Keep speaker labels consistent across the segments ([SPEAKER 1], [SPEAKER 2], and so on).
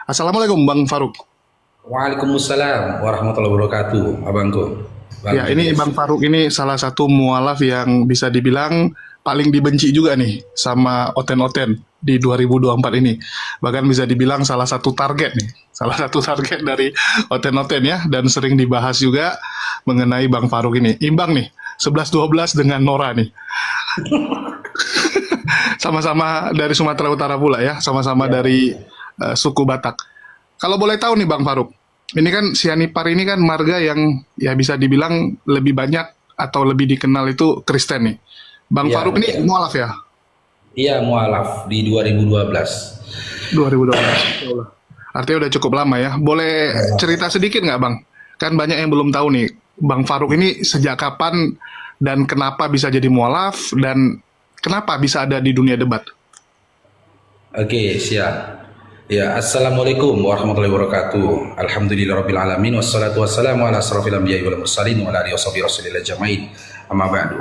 [SPEAKER 1] Assalamualaikum Bang Faruk.
[SPEAKER 2] Waalaikumsalam warahmatullahi wabarakatuh, abangku. Bang
[SPEAKER 1] Ya, ini
[SPEAKER 2] Julius.
[SPEAKER 1] Bang Faruk ini salah satu mualaf yang bisa dibilang paling dibenci juga nih sama Oten-Oten di 2024 ini. Bahkan bisa dibilang salah satu target nih. Salah satu target dari Oten-Oten ya, dan sering dibahas juga mengenai Bang Faruk ini. Imbang nih, 11-12 dengan Nora nih. Sama-sama dari Sumatera Utara pula ya, sama-sama
[SPEAKER 2] Ya,
[SPEAKER 1] dari suku Batak. Kalau boleh tahu nih Bang Faruk, ini kan Sianipar ini kan marga yang ya bisa dibilang lebih banyak atau lebih dikenal itu Kristen nih. Bang
[SPEAKER 2] iya
[SPEAKER 1] Faruk ini
[SPEAKER 2] betul.
[SPEAKER 1] mualaf ya,
[SPEAKER 2] Iya mualaf di 2012.
[SPEAKER 1] 2012. Artinya udah cukup lama ya. Boleh cerita sedikit nggak Bang? Kan banyak yang belum tahu nih, Bang Faruk ini sejak kapan dan kenapa bisa jadi mualaf dan kenapa bisa ada di dunia debat?
[SPEAKER 2] Oke, siap. Ya, assalamualaikum warahmatullahi wabarakatuh. Alhamdulillahirabbil alamin wassalatu wassalamu ala asrofil anbiya'i wal mursalin wa ala alihi washabihi rasulillah jamain. Amma ba'du.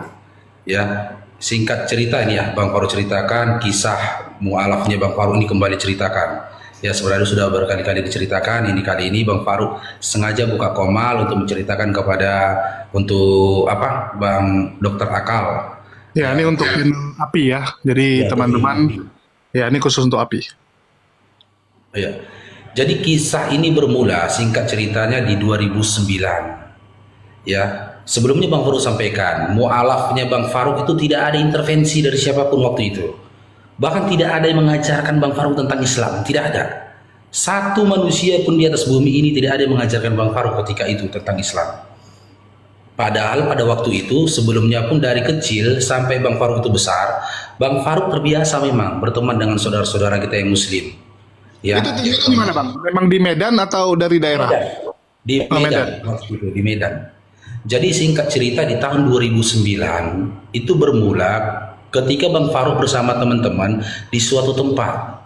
[SPEAKER 2] Ya, singkat cerita ini ya, Bang Faru ceritakan kisah mualafnya Bang Faru ini kembali ceritakan. Ya, sebenarnya sudah berkali-kali diceritakan. Ini kali ini Bang Faru sengaja buka komal untuk menceritakan kepada untuk apa Bang Dokter Akal.
[SPEAKER 1] Ya,
[SPEAKER 2] Ya,
[SPEAKER 1] ini untuk
[SPEAKER 2] untuk
[SPEAKER 1] channel API ya. Jadi
[SPEAKER 2] ya,
[SPEAKER 1] teman-teman, ya ini khusus untuk API.
[SPEAKER 2] ya. Jadi kisah ini bermula singkat ceritanya di 2009. Ya, sebelumnya Bang Faruk sampaikan, mualafnya Bang Faruk itu tidak ada intervensi dari siapapun waktu itu. Bahkan tidak ada yang mengajarkan Bang Faruk tentang Islam, tidak ada. Satu manusia pun di atas bumi ini tidak ada yang mengajarkan Bang Faruk ketika itu tentang Islam. Padahal pada waktu itu sebelumnya pun dari kecil sampai Bang Faruk itu besar, Bang Faruk terbiasa memang berteman dengan saudara-saudara kita yang Muslim.
[SPEAKER 1] Itu
[SPEAKER 2] Ya,
[SPEAKER 1] tinggalnya di mana Bang? Memang di Medan atau dari daerah?
[SPEAKER 2] Medan. Di
[SPEAKER 1] Oh,
[SPEAKER 2] Medan,
[SPEAKER 1] Medan.
[SPEAKER 2] waktu itu di Medan. Jadi singkat cerita di tahun 2009 itu bermula ketika Bang Faruk bersama teman-teman di suatu tempat.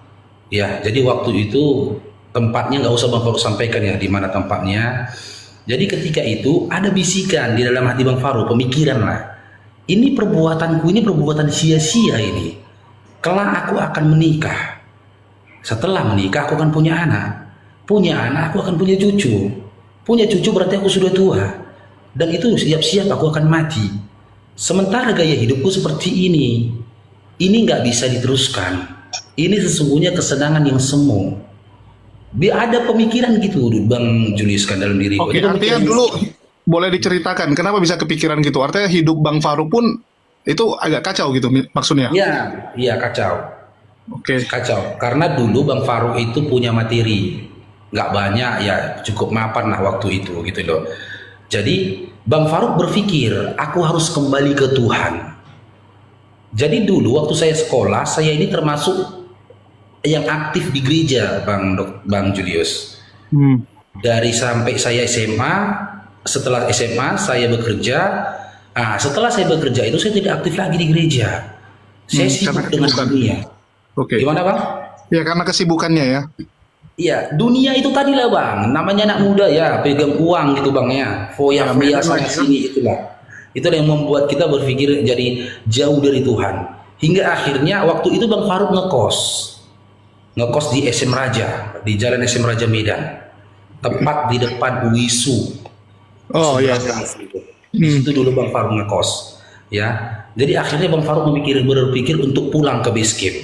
[SPEAKER 2] Ya, jadi waktu itu tempatnya nggak usah Bang Faruk sampaikan ya di mana tempatnya. Jadi ketika itu ada bisikan di dalam hati Bang Faruk, pemikiran lah. Ini perbuatanku ini perbuatan sia-sia ini. Kelak aku akan menikah. Setelah menikah aku akan punya anak. Punya anak aku akan punya cucu. Punya cucu berarti aku sudah tua. Dan itu siap-siap aku akan mati. Sementara gaya hidupku seperti ini. Ini nggak bisa diteruskan. Ini sesungguhnya kesenangan yang semu. Ada pemikiran gitu Bang Julius kan dalam diriku.
[SPEAKER 1] Oke,
[SPEAKER 2] Ini
[SPEAKER 1] artinya
[SPEAKER 2] pemikiran
[SPEAKER 1] dulu boleh diceritakan kenapa bisa kepikiran gitu? Artinya hidup Bang Faruk pun itu agak kacau gitu maksudnya.
[SPEAKER 2] ya, iya kacau.
[SPEAKER 1] Oke.
[SPEAKER 2] Kacau. Karena dulu Bang Faruk itu punya materi. Nggak banyak ya, cukup mapan lah waktu itu gitu loh. Jadi Bang Faruk berpikir, aku harus kembali ke Tuhan. Jadi dulu waktu saya sekolah, saya ini termasuk yang aktif di gereja, Bang Julius.
[SPEAKER 1] Hmm.
[SPEAKER 2] Dari sampai saya SMA, setelah SMA saya bekerja. Nah, setelah saya bekerja itu saya tidak aktif lagi di gereja. Saya
[SPEAKER 1] Karena
[SPEAKER 2] sibuk dengan
[SPEAKER 1] kesibukan.
[SPEAKER 2] dunia.
[SPEAKER 1] Oke.
[SPEAKER 2] Gimana Bang?
[SPEAKER 1] Ya karena kesibukannya ya.
[SPEAKER 2] Iya, dunia itu tadi lah Bang. Namanya anak muda ya, pegang uang gitu Bang ya.
[SPEAKER 1] Ya
[SPEAKER 2] Foya-foya
[SPEAKER 1] Medan
[SPEAKER 2] sana
[SPEAKER 1] lagi kan.
[SPEAKER 2] sini itulah. Itulah yang membuat kita berpikir jadi jauh dari Tuhan. Hingga akhirnya waktu itu Bang Faruk ngekos. Ngekos di SM Raja, di Jalan SM Raja Medan. Tepat di depan UISU.
[SPEAKER 1] Oh iya.
[SPEAKER 2] Seberang
[SPEAKER 1] Ya.
[SPEAKER 2] itu. Di situ dulu Bang Faruk ngekos. Ya. Jadi akhirnya Bang Faruk berpikir untuk pulang ke base camp.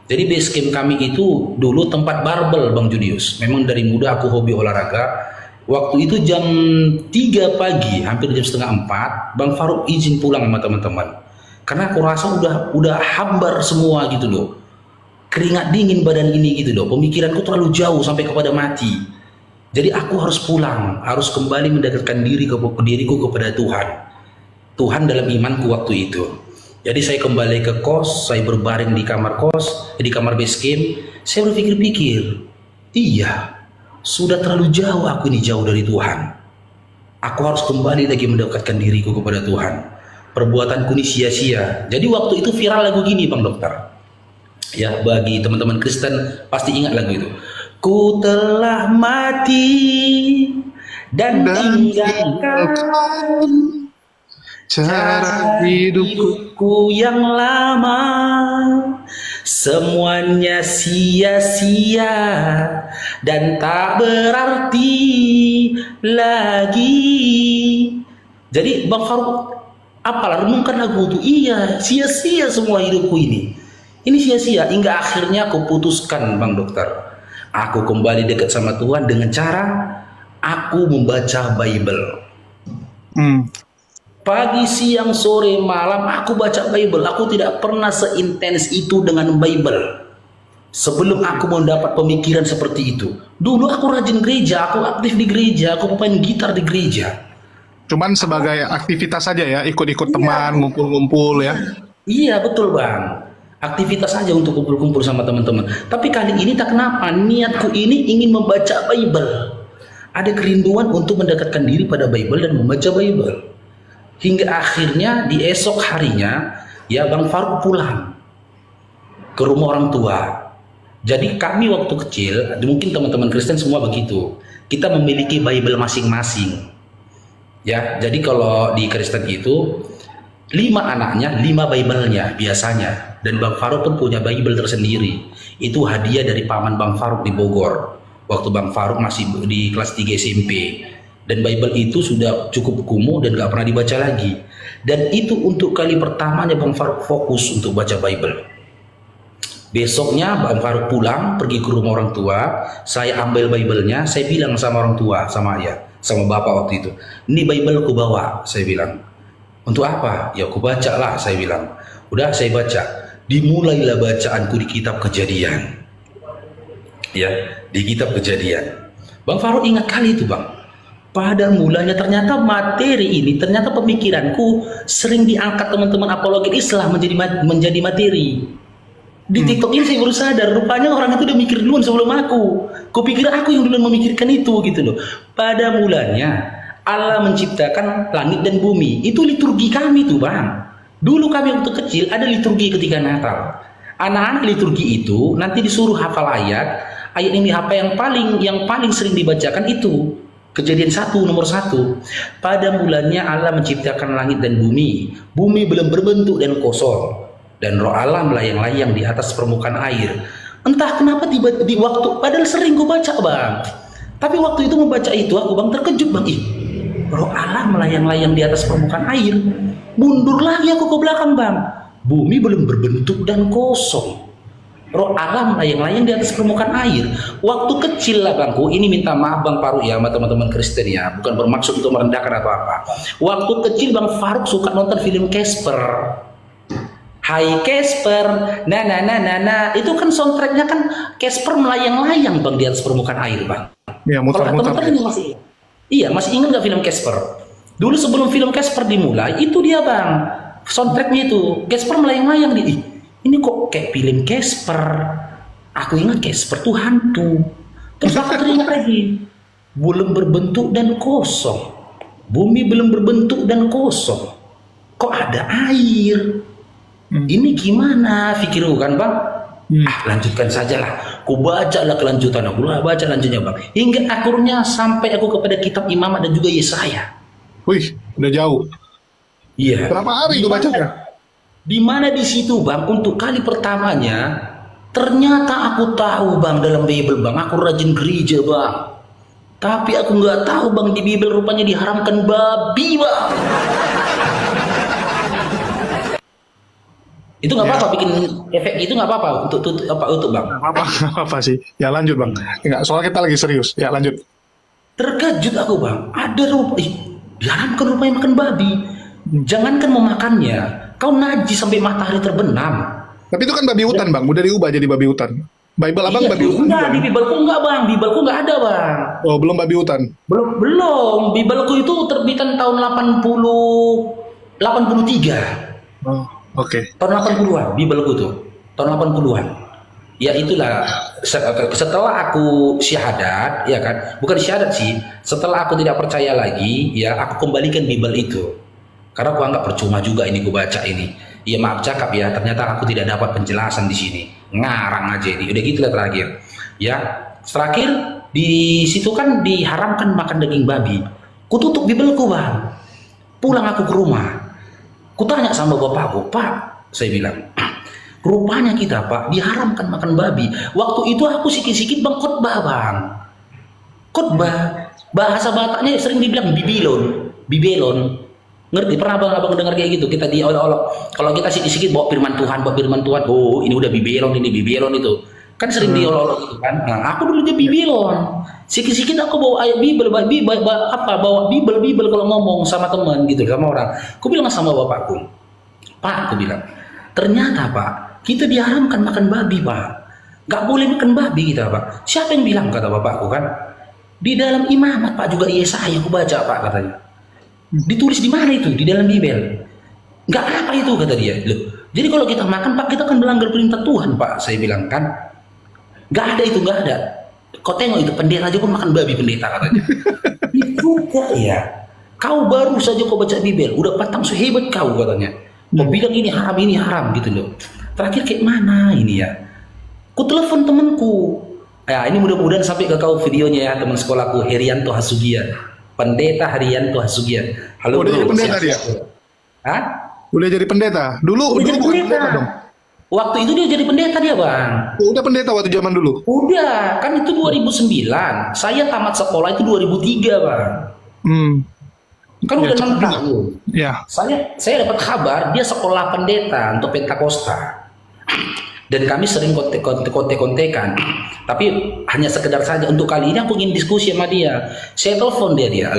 [SPEAKER 2] Jadi base camp kami itu dulu tempat barbel Bang Julius. Memang dari muda aku hobi olahraga. Waktu itu jam 3 pagi, hampir jam setengah 4, Bang Faruk izin pulang sama teman-teman. Karena aku rasa udah hambar semua gitu loh. Keringat dingin badan ini gitu loh. Pemikiranku terlalu jauh sampai kepada mati. Jadi aku harus pulang, harus kembali mendekatkan diriku kepada Tuhan. Tuhan dalam imanku waktu itu. Jadi saya kembali ke kos, saya berbaring di kamar kos, di kamar base camp. Saya berpikir-pikir, iya, sudah terlalu jauh aku ini jauh dari Tuhan. Aku harus kembali lagi mendekatkan diriku kepada Tuhan. Perbuatanku ini sia-sia. Jadi waktu itu viral lagu gini Bang Dokter. Ya, bagi teman-teman Kristen pasti ingat lagu itu. Ku telah mati dan
[SPEAKER 1] Dan
[SPEAKER 2] tinggalkan
[SPEAKER 1] cara
[SPEAKER 2] cara
[SPEAKER 1] hidupku.
[SPEAKER 2] hidupku yang lama, semuanya sia-sia dan tak berarti lagi. Jadi Bang Faruk, apalah renungkan lagu itu. Iya, sia-sia semua hidupku ini. Ini sia-sia hingga akhirnya aku putuskan, Bang Dokter. Aku kembali dekat sama Tuhan dengan cara aku membaca Bible. Pagi, siang, sore, malam aku baca Bible. Aku tidak pernah seintens itu dengan Bible sebelum aku mendapat pemikiran seperti itu. Dulu aku rajin gereja, aku aktif di gereja, aku main gitar di gereja.
[SPEAKER 1] Cuman sebagai aktivitas saja ya, ikut-ikut teman, ngumpul-ngumpul ya.
[SPEAKER 2] Iya betul Bang, aktivitas saja untuk kumpul-kumpul sama teman-teman. Tapi kali ini tak kenapa, niatku ini ingin membaca Bible. Ada kerinduan untuk mendekatkan diri pada Bible dan membaca Bible. Hingga akhirnya di esok harinya, ya Bang Faruk pulang ke rumah orang tua. Jadi kami waktu kecil, mungkin teman-teman Kristen semua begitu, kita memiliki Bible masing-masing. Ya, jadi kalau di Kristen itu 5 anaknya, 5 Bible-nya biasanya. Dan Bang Faruk pun punya Bible tersendiri. Itu hadiah dari paman Bang Faruk di Bogor. Waktu Bang Faruk masih di kelas 3 SMP. Dan Bible itu sudah cukup kumuh dan gak pernah dibaca lagi. Dan itu untuk kali pertamanya Bang Faruk fokus untuk baca Bible. Besoknya Bang Faruk pulang, pergi ke rumah orang tua. Saya ambil Bible-nya, saya bilang sama orang tua, sama ayah, sama bapak waktu itu, ini Bible ku bawa, saya bilang. Untuk apa? Ya aku baca lah, saya bilang. Udah saya baca. Dimulailah bacaanku di kitab Kejadian. Ya, di kitab Kejadian. Bang Faruk ingat kali itu Bang. Pada mulanya ternyata materi ini, ternyata pemikiranku sering diangkat teman-teman apologet Islam menjadi materi. Di TikTok ini saya baru sadar, rupanya orang itu udah mikir duluan sebelum aku. Kupikir aku yang duluan memikirkan itu gitu loh. Pada mulanya Allah menciptakan langit dan bumi. Itu liturgi kami tuh Bang. Dulu kami waktu kecil ada liturgi ketika Natal. Anak-anak liturgi itu nanti disuruh hafal ayat. Ayat ini apa yang paling sering dibacakan itu Kejadian 1 nomor 1. Pada mulanya Allah menciptakan langit dan bumi. Bumi belum berbentuk dan kosong. Dan roh Allah melayang-layang di atas permukaan air. Entah kenapa tiba di waktu, padahal sering gue baca Bang. Tapi waktu itu membaca itu aku Bang terkejut Bang. Roh Allah melayang-layang di atas permukaan air. Mundur lagi aku ke belakang Bang. Bumi belum berbentuk dan kosong. Roh Allah melayang-layang di atas permukaan air. Waktu kecil lah Bangku, ini minta maaf Bang Faruk ya sama teman-teman Kristen ya, bukan bermaksud untuk merendahkan atau apa. Waktu kecil Bang Faruk suka nonton film Casper. Hai Casper, nah, itu kan soundtracknya kan Casper melayang-layang Bang di atas permukaan air Bang.
[SPEAKER 1] Iya,
[SPEAKER 2] muter-muter. Iya, masih ingat nggak film Casper? Dulu sebelum film Casper dimulai, itu dia Bang, soundtracknya itu Casper melayang-layang di. Ini kok kayak film Casper? Aku ingat Casper tuh hantu. Terus aku teringat lagi, belum berbentuk dan kosong. Bumi belum berbentuk dan kosong. Kok ada air? Ini gimana pikirku kan Bang? Lanjutkan sajalah. Ku baca lah kelanjutan, aku baca lanjutnya Bang. Hingga akhirnya sampai aku kepada kitab Imamat dan juga Yesaya.
[SPEAKER 1] Wih, udah jauh.
[SPEAKER 2] Iya.
[SPEAKER 1] Berapa hari itu bacanya?
[SPEAKER 2] Di mana di situ Bang, untuk kali pertamanya ternyata aku tahu Bang dalam Bible Bang, aku rajin gereja Bang. Tapi aku nggak tahu Bang di Bible rupanya diharamkan babi Bang. Itu nggak apa-apa bikin efek itu nggak apa-apa untuk Bang.
[SPEAKER 1] Apa sih? Ya lanjut Bang. Enggak, soalnya kita lagi serius. Ya lanjut.
[SPEAKER 2] Terkejut aku Bang. Ada diharamkan rupanya makan babi. Jangankan memakannya, kau najis sampai matahari terbenam.
[SPEAKER 1] Tapi itu kan babi hutan Bang. Udah diubah jadi babi hutan. Bible Abang
[SPEAKER 2] iya,
[SPEAKER 1] babi hutan.
[SPEAKER 2] Enggak, di Bibelku enggak Bang. Bibelku enggak ada Bang.
[SPEAKER 1] Oh, belum babi hutan.
[SPEAKER 2] Belum. Bibelku itu terbitan tahun 83.
[SPEAKER 1] Oh. Oke.
[SPEAKER 2] Tahun 80-an, Bibelku tuh. Tahun 80-an. Ya itulah, setelah aku syahadat, ya kan, bukan syahadat sih, setelah aku tidak percaya lagi, ya aku kembalikan Bible itu. Karena aku anggap percuma juga ini aku baca ini. Ya maaf cakap ya, ternyata aku tidak dapat penjelasan di sini. Ngarang aja ini, udah gitulah terakhir. Ya, terakhir di situ kan diharamkan makan daging babi. Ku tutup Bibelku Bang. Pulang aku ke rumah. Ku tanya sama bapakku, Pak, saya bilang, Rupanya kita Pak diharamkan makan babi. Waktu itu aku sikit-sikit bang khotbah bang. Khotbah. Bahasa Bataknya sering dibilang bibilon. Bibelon. Ngerti? Pernah abang dengar kayak gitu? Kita diolok-olok. Kalau kita sikit-sikit bawa firman Tuhan, oh ini udah bibelon, ini bibelon itu. Kan sering diolok-olok gitu kan. Nah, aku dulu jadi bibelon. Sikit-sikit aku bawa ayat Bible, bawa Bible kalau ngomong sama teman gitu, sama orang. Aku bilang sama bapakku, Pak, aku bilang, ternyata Pak, kita diharamkan makan babi Pak. Gak boleh makan babi kita Pak. Siapa yang bilang, kata bapakku kan? Di dalam imamat Pak juga Yesaya aku baca Pak katanya. Ditulis di mana itu? Di dalam Bible. Gak apa itu kata dia. Loh, jadi kalau kita makan Pak, kita kan melanggar perintah Tuhan Pak. Saya bilang kan, gak ada itu, gak ada. Kau tengok itu pendeta aja pun makan babi pendeta katanya. Itu juga ya. Kau baru saja kau baca Bible, udah patang sehebat kau katanya. Mau bilang ini haram gitu loh. Terakhir kayak mana ini ya? Ku telepon temanku. Ya ini mudah-mudahan sampai ke kau videonya ya, teman sekolahku Herianto Hasugian. Pendeta Herianto Hasugian. Halo
[SPEAKER 1] Udah
[SPEAKER 2] bro.
[SPEAKER 1] jadi pendeta dia?
[SPEAKER 2] Hah?
[SPEAKER 1] Udah jadi pendeta? Dulu
[SPEAKER 2] Udah jadi
[SPEAKER 1] bukan
[SPEAKER 2] pendeta
[SPEAKER 1] dong?
[SPEAKER 2] Waktu itu dia jadi pendeta dia bang.
[SPEAKER 1] Udah pendeta waktu zaman dulu?
[SPEAKER 2] Udah, kan itu 2009. Saya tamat sekolah itu 2003 bang. Kan
[SPEAKER 1] Ya,
[SPEAKER 2] udah 6 tahun.
[SPEAKER 1] Ya.
[SPEAKER 2] Saya dapat kabar dia sekolah pendeta untuk Pentakosta. Dan kami sering kontek-kontekan. Tapi hanya sekedar saja untuk kali ini aku ingin diskusi sama dia. Saya telepon dia.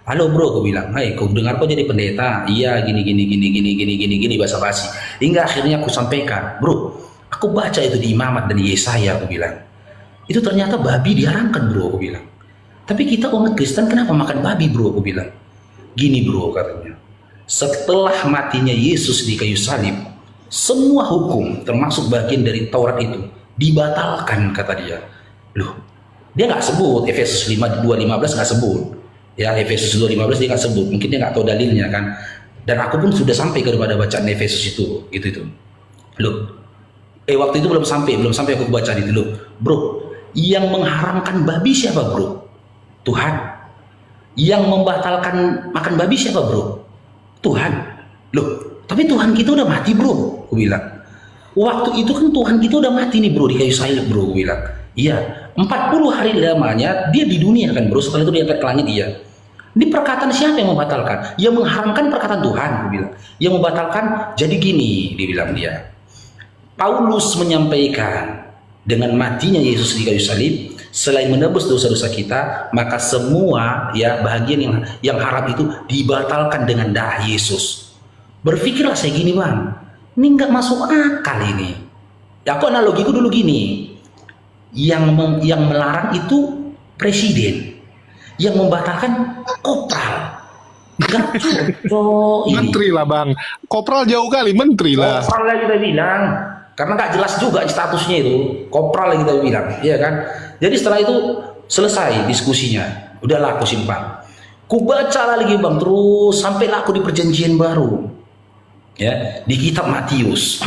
[SPEAKER 2] Halo bro, aku bilang, hai, kau dengar kau jadi pendeta? Iya, gini basa-basi. Hingga akhirnya aku sampaikan, bro, aku baca itu di Imamat dan Yesaya, aku bilang. Itu ternyata babi diharamkan bro, aku bilang. Tapi kita umat Kristen kenapa makan babi bro, aku bilang. Gini bro, katanya. Setelah matinya Yesus di kayu salib, semua hukum, termasuk bagian dari Taurat itu, dibatalkan, kata dia. Loh, dia nggak sebut, Efesus 2:15 nggak sebut. Ya Efesus 2:15 dia nggak sebut, mungkin dia nggak tahu dalilnya kan. Dan aku pun sudah sampai kepada bacaan Efesus itu, gitu. Loh, waktu itu belum sampai aku baca itu loh, bro. Yang mengharamkan babi siapa bro? Tuhan. Yang membatalkan makan babi siapa bro? Tuhan. Loh, tapi Tuhan kita udah mati bro, aku bilang. Waktu itu kan Tuhan kita udah mati nih bro di kayu salib bro, aku bilang. Iya, 40 hari lamanya dia di dunia kan bro, setelah itu dia angkat ke langit iya. Ini perkataan siapa yang membatalkan? Yang mengharamkan perkataan Tuhan, aku bilang. Yang membatalkan, jadi gini, dibilang dia. Paulus menyampaikan, dengan matinya Yesus di kayu salib, selain menebus dosa-dosa kita, maka semua ya bahagian yang haram itu dibatalkan dengan darah Yesus. Berpikirlah saya gini bang, ini nggak masuk akal ini. Ya aku analogiku dulu gini, yang melarang itu presiden, yang membatalkan kopral. Gak cocok ini.
[SPEAKER 1] Menteri lah bang, kopral jauh kali, menteri lah.
[SPEAKER 2] Kopral lah kita bilang, karena nggak jelas juga statusnya itu. Kopral lah kita bilang, ya kan. Jadi setelah itu selesai diskusinya, udahlah aku simpan. Ku baca lagi bang terus sampailah aku di perjanjian baru, ya di kitab Matius.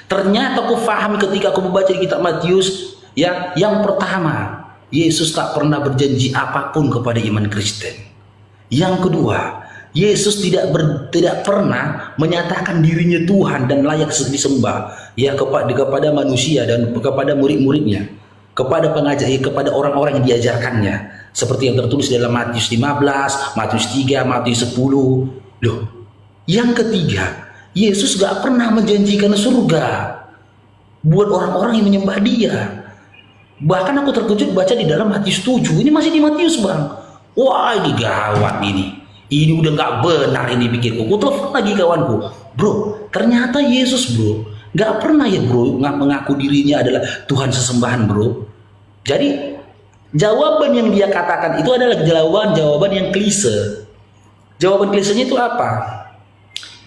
[SPEAKER 2] Ternyata aku paham ketika aku membaca di kitab Matius. Ya, yang pertama, Yesus tak pernah berjanji apapun kepada iman Kristen. Yang kedua, Yesus tidak pernah menyatakan dirinya Tuhan dan layak disembah ya kepada manusia dan kepada murid-muridnya, kepada pengajar, kepada orang-orang yang diajarkannya, seperti yang tertulis dalam Matius 15, Matius 3, Matius 10. Loh, yang ketiga, Yesus gak pernah menjanjikan surga buat orang-orang yang menyembah dia. Bahkan aku terkejut baca di dalam Matius 7. Ini masih di Matius bang. Wah ini gawat ini. Ini udah gak benar ini pikirku. Aku telepon lagi kawanku. Bro, ternyata Yesus bro gak pernah ya bro mengaku dirinya adalah Tuhan sesembahan bro. Jadi jawaban yang dia katakan itu adalah jawaban yang klise. Jawaban klisenya itu apa?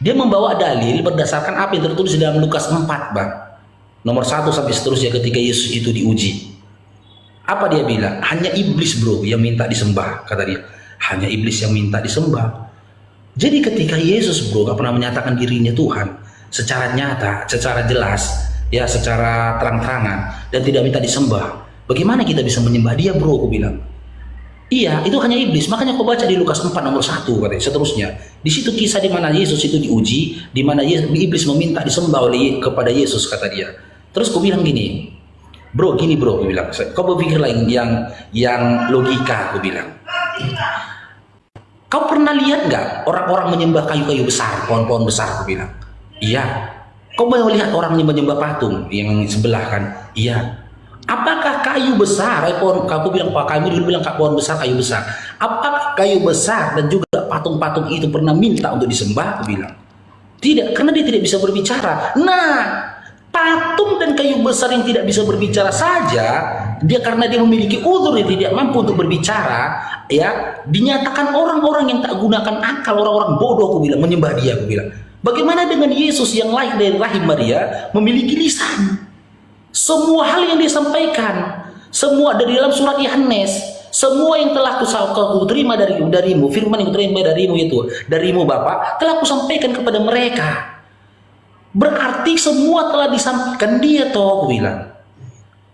[SPEAKER 2] Dia membawa dalil berdasarkan apa yang tertulis di dalam Lukas 4 bang. Nomor 1 sampai seterusnya ketika Yesus itu diuji. Apa dia bilang? Hanya iblis bro yang minta disembah, kata dia. Hanya iblis yang minta disembah. Jadi ketika Yesus bro gak pernah menyatakan dirinya Tuhan secara nyata, secara jelas, ya secara terang-terangan dan tidak minta disembah, bagaimana kita bisa menyembah dia bro? Aku bilang Iya, itu hanya iblis. Makanya kau baca di Lukas 4 nomor 1 katanya, seterusnya. Di situ kisah di mana Yesus itu diuji, di mana iblis meminta disembah oleh kepada Yesus, kata dia. Terus kau bilang gini, bro, kau bilang, kau berpikirlah yang logika, kau bilang. Kau pernah lihat nggak orang-orang menyembah kayu-kayu besar, pohon-pohon besar, kau bilang. Iya. Kau mau lihat orang menyembah patung yang sebelah kan? Iya. Apakah kayu besar, pohon, aku bilang Pak, kami dulu bilang pohon besar, kayu besar. Apakah kayu besar dan juga patung-patung itu pernah minta untuk disembah? Aku bilang tidak, karena dia tidak bisa berbicara. Nah, patung dan kayu besar yang tidak bisa berbicara saja, dia karena dia memiliki uzur, dia tidak mampu untuk berbicara, ya, dinyatakan orang-orang yang tak gunakan akal, orang-orang bodoh, aku bilang, menyembah dia, aku bilang. Bagaimana dengan Yesus yang lahir dari rahim Maria, memiliki lisan? Semua hal yang disampaikan, semua dari dalam surat Yohanes, semua yang telah kuterima darimu, firman yang kuterima darimu itu, darimu Bapa, telah kusampaikan kepada mereka. Berarti semua telah disampaikan dia, toh, aku bilang.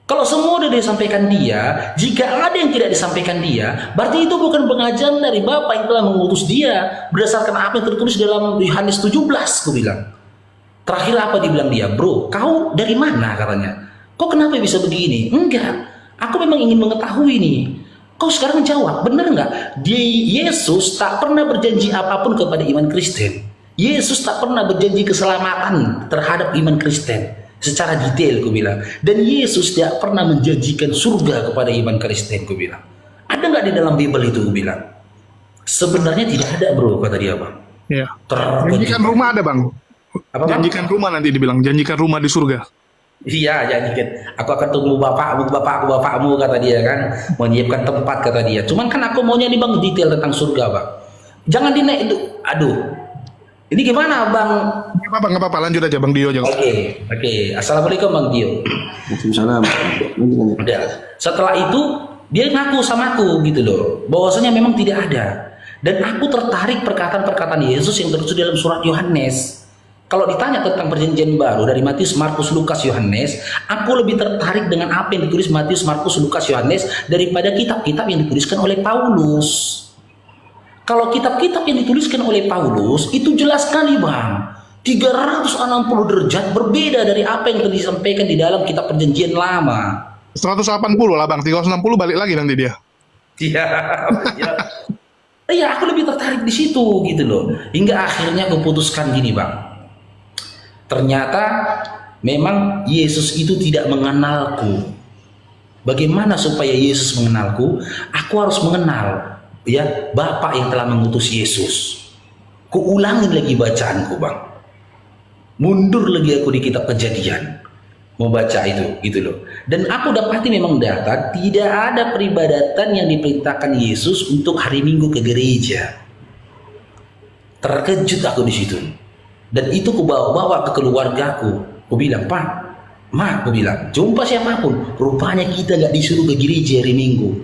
[SPEAKER 2] Kalau semua sudah disampaikan dia, jika ada yang tidak disampaikan dia, berarti itu bukan pengajaran dari Bapa yang telah mengutus dia berdasarkan apa yang tertulis dalam Yohanes 17, aku bilang. Terakhir apa dibilang dia? Bro, kau dari mana, katanya? Kok kenapa bisa begini? Enggak, aku memang ingin mengetahui nih. Kau sekarang jawab, benar enggak? Yesus tak pernah berjanji apapun kepada iman Kristen. Yesus tak pernah berjanji keselamatan terhadap iman Kristen secara detail, aku bilang. Dan Yesus tidak pernah menjanjikan surga kepada iman Kristen, aku bilang. Ada nggak di dalam Bible itu, aku bilang? Sebenarnya tidak ada, bro, kata dia, Bang.
[SPEAKER 1] Iya. Janjikan rumah ada, Bang.
[SPEAKER 2] Apa, Bang?
[SPEAKER 1] Janjikan rumah, nanti dibilang janjikan rumah di surga.
[SPEAKER 2] Iya, janjikan. Aku akan tunggu bapakmu, kata dia kan. Menyiapkan tempat, kata dia. Cuman kan aku maunya nih, Bang, detail tentang surga, Bang. Jangan dinaik itu. Aduh. Ini gimana, Bang?
[SPEAKER 1] Nggak apa-apa, lanjut aja, Bang Dio.
[SPEAKER 2] Oke. Assalamualaikum, Bang Dio.
[SPEAKER 3] Waalaikumsalam.
[SPEAKER 2] Udah. Setelah itu dia ngaku sama aku gitu loh, bahwasanya memang tidak ada. Dan aku tertarik perkataan-perkataan Yesus yang tertulis dalam surat Yohanes. Kalau ditanya tentang perjanjian baru dari Matius, Markus, Lukas, Yohanes, aku lebih tertarik dengan apa yang ditulis Matius, Markus, Lukas, Yohanes daripada kitab-kitab yang dituliskan oleh Paulus. Kalau kitab-kitab yang dituliskan oleh Paulus itu jelas sekali, Bang. 360 derajat berbeda dari apa yang telah disampaikan di dalam kitab perjanjian lama.
[SPEAKER 1] 180 lah, Bang. 360 balik lagi nanti dia.
[SPEAKER 2] Iya. Iya, aku lebih tertarik di situ gitu loh. Hingga akhirnya aku putuskan gini, Bang. Ternyata memang Yesus itu tidak mengenalku. Bagaimana supaya Yesus mengenalku? Aku harus mengenal, ya, Bapa yang telah mengutus Yesus. Kuulangin lagi bacaanku, Bang. Mundur lagi aku di kitab Kejadian membaca itu gitu loh. Dan aku dapati memang data tidak ada peribadatan yang diperintahkan Yesus untuk hari Minggu ke gereja. Terkejut aku di situ. Dan itu ku bawa ke keluargaku. Ku bilang, Pak, Ma, ku bilang, jumpa siapapun, rupanya kita gak disuruh ke gereja hari Minggu.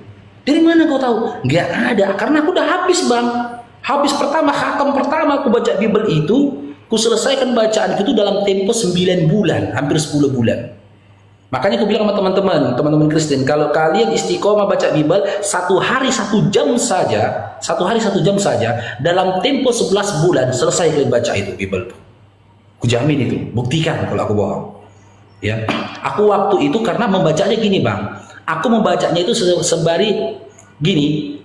[SPEAKER 2] Dari mana kau tahu? Gak ada, karena aku udah habis, Bang. Habis pertama, khatam pertama aku baca Bible itu, ku selesaikan bacaan itu dalam tempo 9 bulan, hampir 10 bulan. Makanya aku bilang sama teman-teman Kristen, kalau kalian istiqomah baca Bible 1 hari 1 jam saja, dalam tempo 11 bulan selesai kalian baca itu Bible. Ku jamin itu, buktikan kalau aku bohong. Ya, aku waktu itu karena membacanya gini, Bang. Aku membacanya itu sembari gini,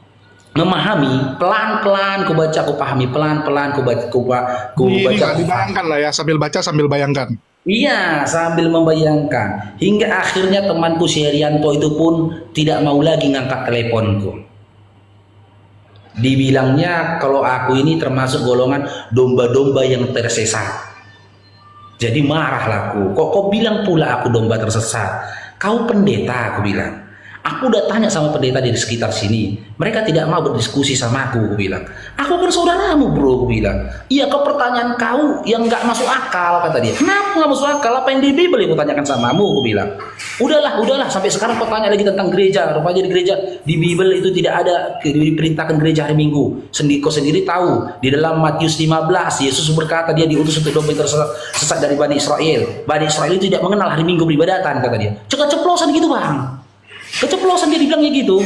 [SPEAKER 2] memahami pelan-pelan, ku baca, ku pahami pelan-pelan, ku baca.
[SPEAKER 1] Ini nggak dibayangkan lah ya, sambil baca sambil bayangkan.
[SPEAKER 2] Iya, sambil membayangkan. Hingga akhirnya temanku si Herianto itu pun tidak mau lagi ngangkat teleponku. Dibilangnya kalau aku ini termasuk golongan domba-domba yang tersesat. Jadi marahlah aku. Kok bilang pula aku domba tersesat? Kau pendeta, aku bilang. Aku udah tanya sama pendeta di sekitar sini. Mereka tidak mau berdiskusi sama aku bilang. Aku kan saudaramu, bro, aku bilang. Iya, kok pertanyaan kau yang nggak masuk akal, kata dia. Kenapa nggak masuk akal? Apa yang di Bible yang tanyakan samamu, aku bilang. Udahlah. Sampai sekarang kau tanya lagi tentang gereja. Rupanya di gereja, di Bible itu tidak ada diperintahkan gereja hari Minggu. Kau sendiri tahu. Di dalam Matius 15, Yesus berkata dia diutus untuk domba yang tersesat dari Bani Israel. Bani Israel itu tidak mengenal hari Minggu peribadatan, kata dia. Ceplosan gitu, Bang. Keceplosan dia dibilangnya gitu.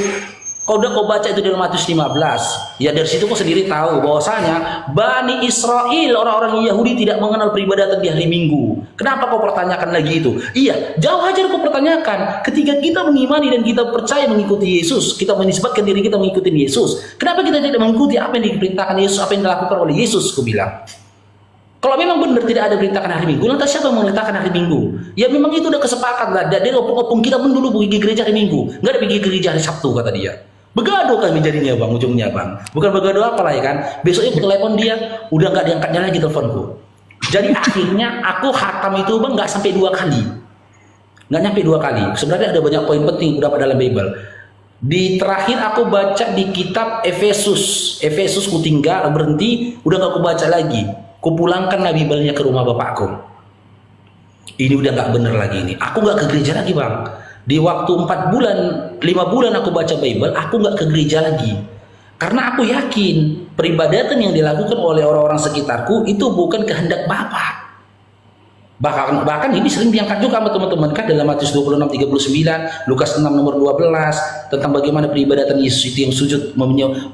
[SPEAKER 2] Kau udah kau baca itu di Matius 15, ya dari situ kau sendiri tahu bahwasanya Bani Israel, orang-orang Yahudi tidak mengenal peribadatan di hari Minggu. Kenapa kau pertanyakan lagi itu? Iya, jauh aja kau pertanyakan. Ketika kita mengimani dan kita percaya mengikuti Yesus, kita menisbatkan diri kita mengikuti Yesus. Kenapa kita tidak mengikuti apa yang diperintahkan Yesus, apa yang dilakukan oleh Yesus? Kau bilang. Kalau memang benar tidak ada perintahkan hari Minggu, lantas siapa yang memerintahkan hari Minggu? Ya memang itu udah kesepakatan lah. Dia opung-opung kita pun dulu pergi gereja hari Minggu, nggak ada pergi gereja hari Sabtu kata dia. Begado kami jadinya bang, ujungnya bang. Bukan begado apa lah ya kan. Besoknya aku telepon dia, udah nggak diangkatnya lagi teleponku. Jadi akhirnya aku hatam itu bang nggak sampai 2 kali. Nggak nyampe 2 kali. Sebenarnya ada banyak poin penting udah dalam Bible. Di terakhir aku baca di kitab Efesus. Efesus ku tinggal berhenti, udah nggak aku baca lagi. Ku pulangkan Bible-nya ke rumah bapakku. Ini udah nggak bener lagi ini. Aku nggak ke gereja lagi bang. Di waktu 4 bulan, 5 bulan aku baca Bible, aku nggak ke gereja lagi. Karena aku yakin peribadatan yang dilakukan oleh orang-orang sekitarku itu bukan kehendak Bapa. Bahkan ini sering diangkat juga sama teman-teman kan dalam Matius 26:39, Lukas 6 nomor 12 tentang bagaimana peribadatan Yesus itu yang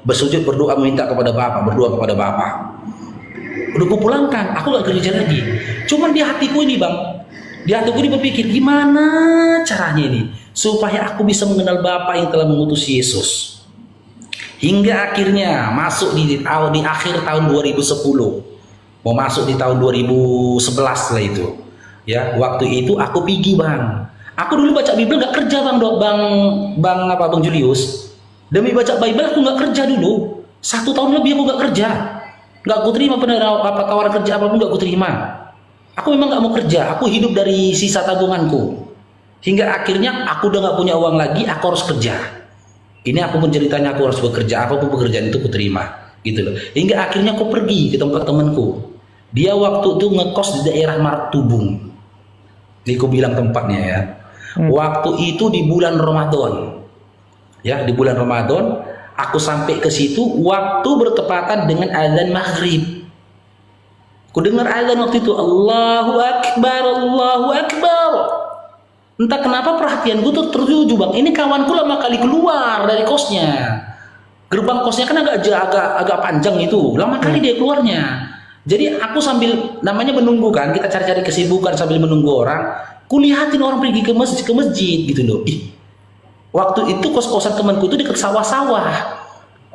[SPEAKER 2] bersujud berdoa meminta kepada Bapa, berdoa kepada Bapa. Udah aku pulangkan, aku nggak ke gereja lagi. Cuman di hatiku ini bang. Di hatiku ini berpikir gimana caranya ini supaya aku bisa mengenal Bapa yang telah mengutus Yesus. Hingga akhirnya masuk di akhir tahun 2010. Mau masuk di tahun 2011 lah itu. Ya, waktu itu aku pergi bang. Aku dulu baca Bible nggak kerja bang Julius. Demi baca Bible aku nggak kerja dulu. 1 tahun lebih aku nggak kerja. Nggak aku terima tawaran kerja apapun nggak aku terima. Aku memang nggak mau kerja, aku hidup dari sisa tabunganku. Hingga akhirnya aku udah nggak punya uang lagi, aku harus kerja. Ini aku pun ceritanya aku harus bekerja, apapun pekerjaan itu aku terima, gitu loh. Hingga akhirnya aku pergi ke tempat temanku. Dia waktu itu ngekos di daerah Martubung. Ini aku bilang tempatnya ya. Waktu itu di bulan Ramadan. Ya, di bulan Ramadan, aku sampai ke situ waktu bertepatan dengan azan maghrib. Ku dengar azan waktu itu, Allahu Akbar, Allahu Akbar. Entah kenapa perhatianku tuh tertuju bang. Ini kawanku lama kali keluar dari kosnya. Gerbang kosnya kan agak panjang itu. Lama kali dia keluarnya. Jadi aku sambil namanya menunggu kan, kita cari-cari kesibukan sambil menunggu orang. Kulihatin orang pergi ke masjid gitu loh. Waktu itu kos-kosan temanku itu dekat sawah-sawah.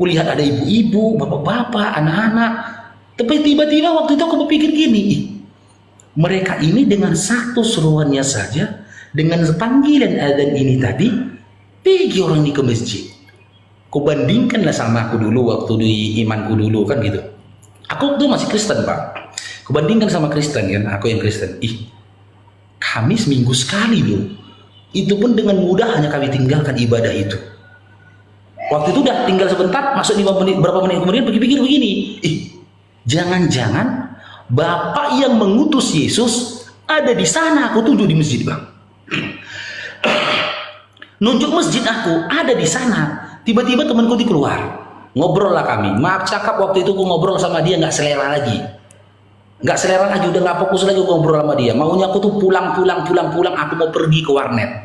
[SPEAKER 2] Kulihat ada ibu-ibu, bapak-bapak, anak-anak. Tapi tiba-tiba waktu itu aku berpikir gini, mereka ini dengan satu seruannya saja, dengan panggilan adzan ini tadi, pergi orang ini ke masjid. Kau bandingkanlah sama aku dulu waktu di imanku dulu kan gitu. Aku tuh masih Kristen pak. Kau bandingkan sama Kristen kan, aku yang Kristen. Kami seminggu sekali loh. Itu pun dengan mudah hanya kami tinggalkan ibadah itu. Waktu itu udah tinggal sebentar, masuk 5 menit, berapa menit kemudian pikir-pikir begini. Jangan-jangan Bapak yang mengutus Yesus ada di sana, aku tuju di masjid bang. Nunjuk masjid aku ada di sana. Tiba-tiba temanku keluar, ngobrol lah kami. Maaf cakap waktu itu aku ngobrol sama dia nggak selera lagi, udah nggak fokus lagi ngobrol sama dia. Maunya aku tuh pulang. Aku mau pergi ke warnet.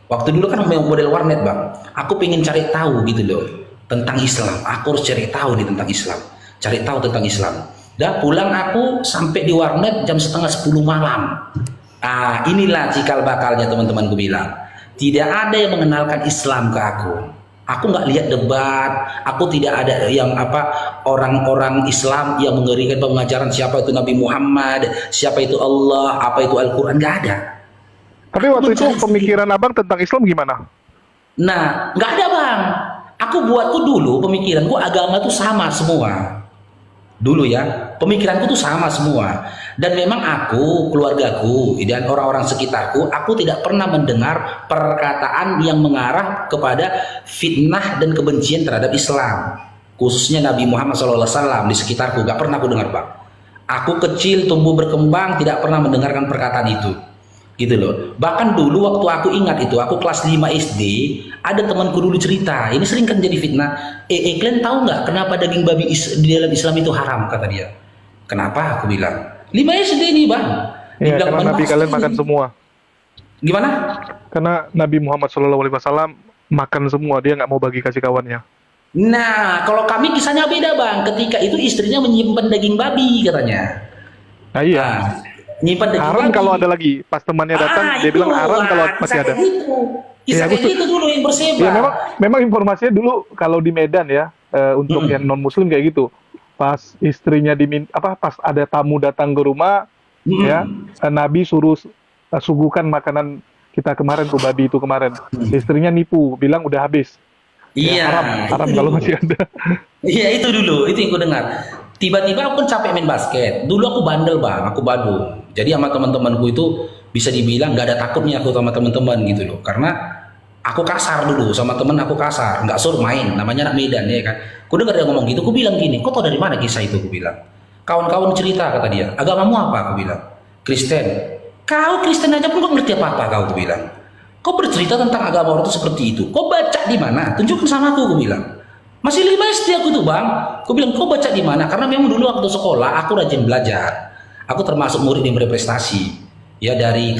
[SPEAKER 2] Waktu dulu kan model warnet bang. Aku pengen cari tahu gitu loh tentang Islam. Aku harus cari tahu nih tentang Islam. Cari tahu tentang Islam. Dah pulang aku sampai di warnet jam setengah 10 malam. Inilah cikal bakalnya teman-teman gue bilang. Tidak ada yang mengenalkan Islam ke aku. Aku nggak lihat debat. Aku tidak ada yang orang-orang Islam yang mengerikan pengajaran siapa itu Nabi Muhammad, siapa itu Allah, apa itu Al-Quran, nggak ada.
[SPEAKER 3] Tapi waktu itu pemikiran abang tentang Islam gimana?
[SPEAKER 2] Nah, nggak ada bang. Aku buatku dulu pemikiranku agama tuh sama semua. Dulu ya, pemikiranku tuh sama semua. Dan memang aku, keluargaku, dan orang-orang sekitarku, aku tidak pernah mendengar perkataan yang mengarah kepada fitnah dan kebencian terhadap Islam. Khususnya Nabi Muhammad SAW di sekitarku, gak pernah aku dengar bang. Aku kecil, tumbuh berkembang, tidak pernah mendengarkan perkataan itu. Gitu loh. Bahkan dulu waktu aku ingat itu, aku kelas 5 SD, ada temanku dulu cerita, ini sering kan jadi fitnah. Kalian tahu nggak kenapa daging babi di dalam Islam itu haram, kata dia. Kenapa? Aku bilang 5 SD nih bang.
[SPEAKER 3] Iya, karena Nabi kalian makan semua.
[SPEAKER 2] Gimana?
[SPEAKER 3] Karena Nabi Muhammad SAW makan semua, dia nggak mau bagi kasih kawannya.
[SPEAKER 2] Nah, kalau kami kisahnya beda bang. Ketika itu istrinya menyimpan daging babi katanya.
[SPEAKER 3] Nah iya,
[SPEAKER 2] Nah, nyimpan daging
[SPEAKER 3] haram
[SPEAKER 2] babi.
[SPEAKER 3] kalau ada lagi. Pas temannya datang, dia
[SPEAKER 2] itu,
[SPEAKER 3] bilang haram kalau masih
[SPEAKER 2] kisah
[SPEAKER 3] ada.
[SPEAKER 2] kayak gitu. Kisah
[SPEAKER 3] Iya, aku
[SPEAKER 2] kayak gitu dulu yang bersebar.
[SPEAKER 3] Ya memang informasinya dulu kalau di Medan ya, untuk yang non Muslim kayak gitu. Pas istrinya pas ada tamu datang ke rumah, ya Nabi suruh suguhkan makanan kita kemarin tuh, babi itu kemarin. Istrinya nipu, bilang udah habis.
[SPEAKER 2] Iya,
[SPEAKER 3] Ya, haram
[SPEAKER 2] itu
[SPEAKER 3] kalau
[SPEAKER 2] dulu.
[SPEAKER 3] masih ada.
[SPEAKER 2] Iya itu dulu, itu yang gue dengar. Tiba-tiba aku kan capek main basket. Dulu aku bandel bang, aku badung. Jadi sama teman-temanku itu bisa dibilang nggak ada takutnya aku sama teman-teman gitu loh. Karena aku kasar dulu sama temen aku kasar, nggak suruh main. Namanya anak Medan ya kan. Aku dengar dia ngomong gitu, aku bilang gini, kau tau dari mana kisah itu? Aku bilang. Kawan-kawan cerita kata dia. Agamamu apa? Aku bilang. Kristen. Kau Kristen aja pun kau ngerti apa-apa kau? Aku bilang. Kau bercerita tentang agama orang itu seperti itu. Kau baca di mana? Tunjukkan sama aku bilang. Masih 5 SD aku tuh bang. Aku bilang kau baca di mana? Karena memang dulu waktu sekolah aku rajin belajar. Aku termasuk murid yang berprestasi. Ya dari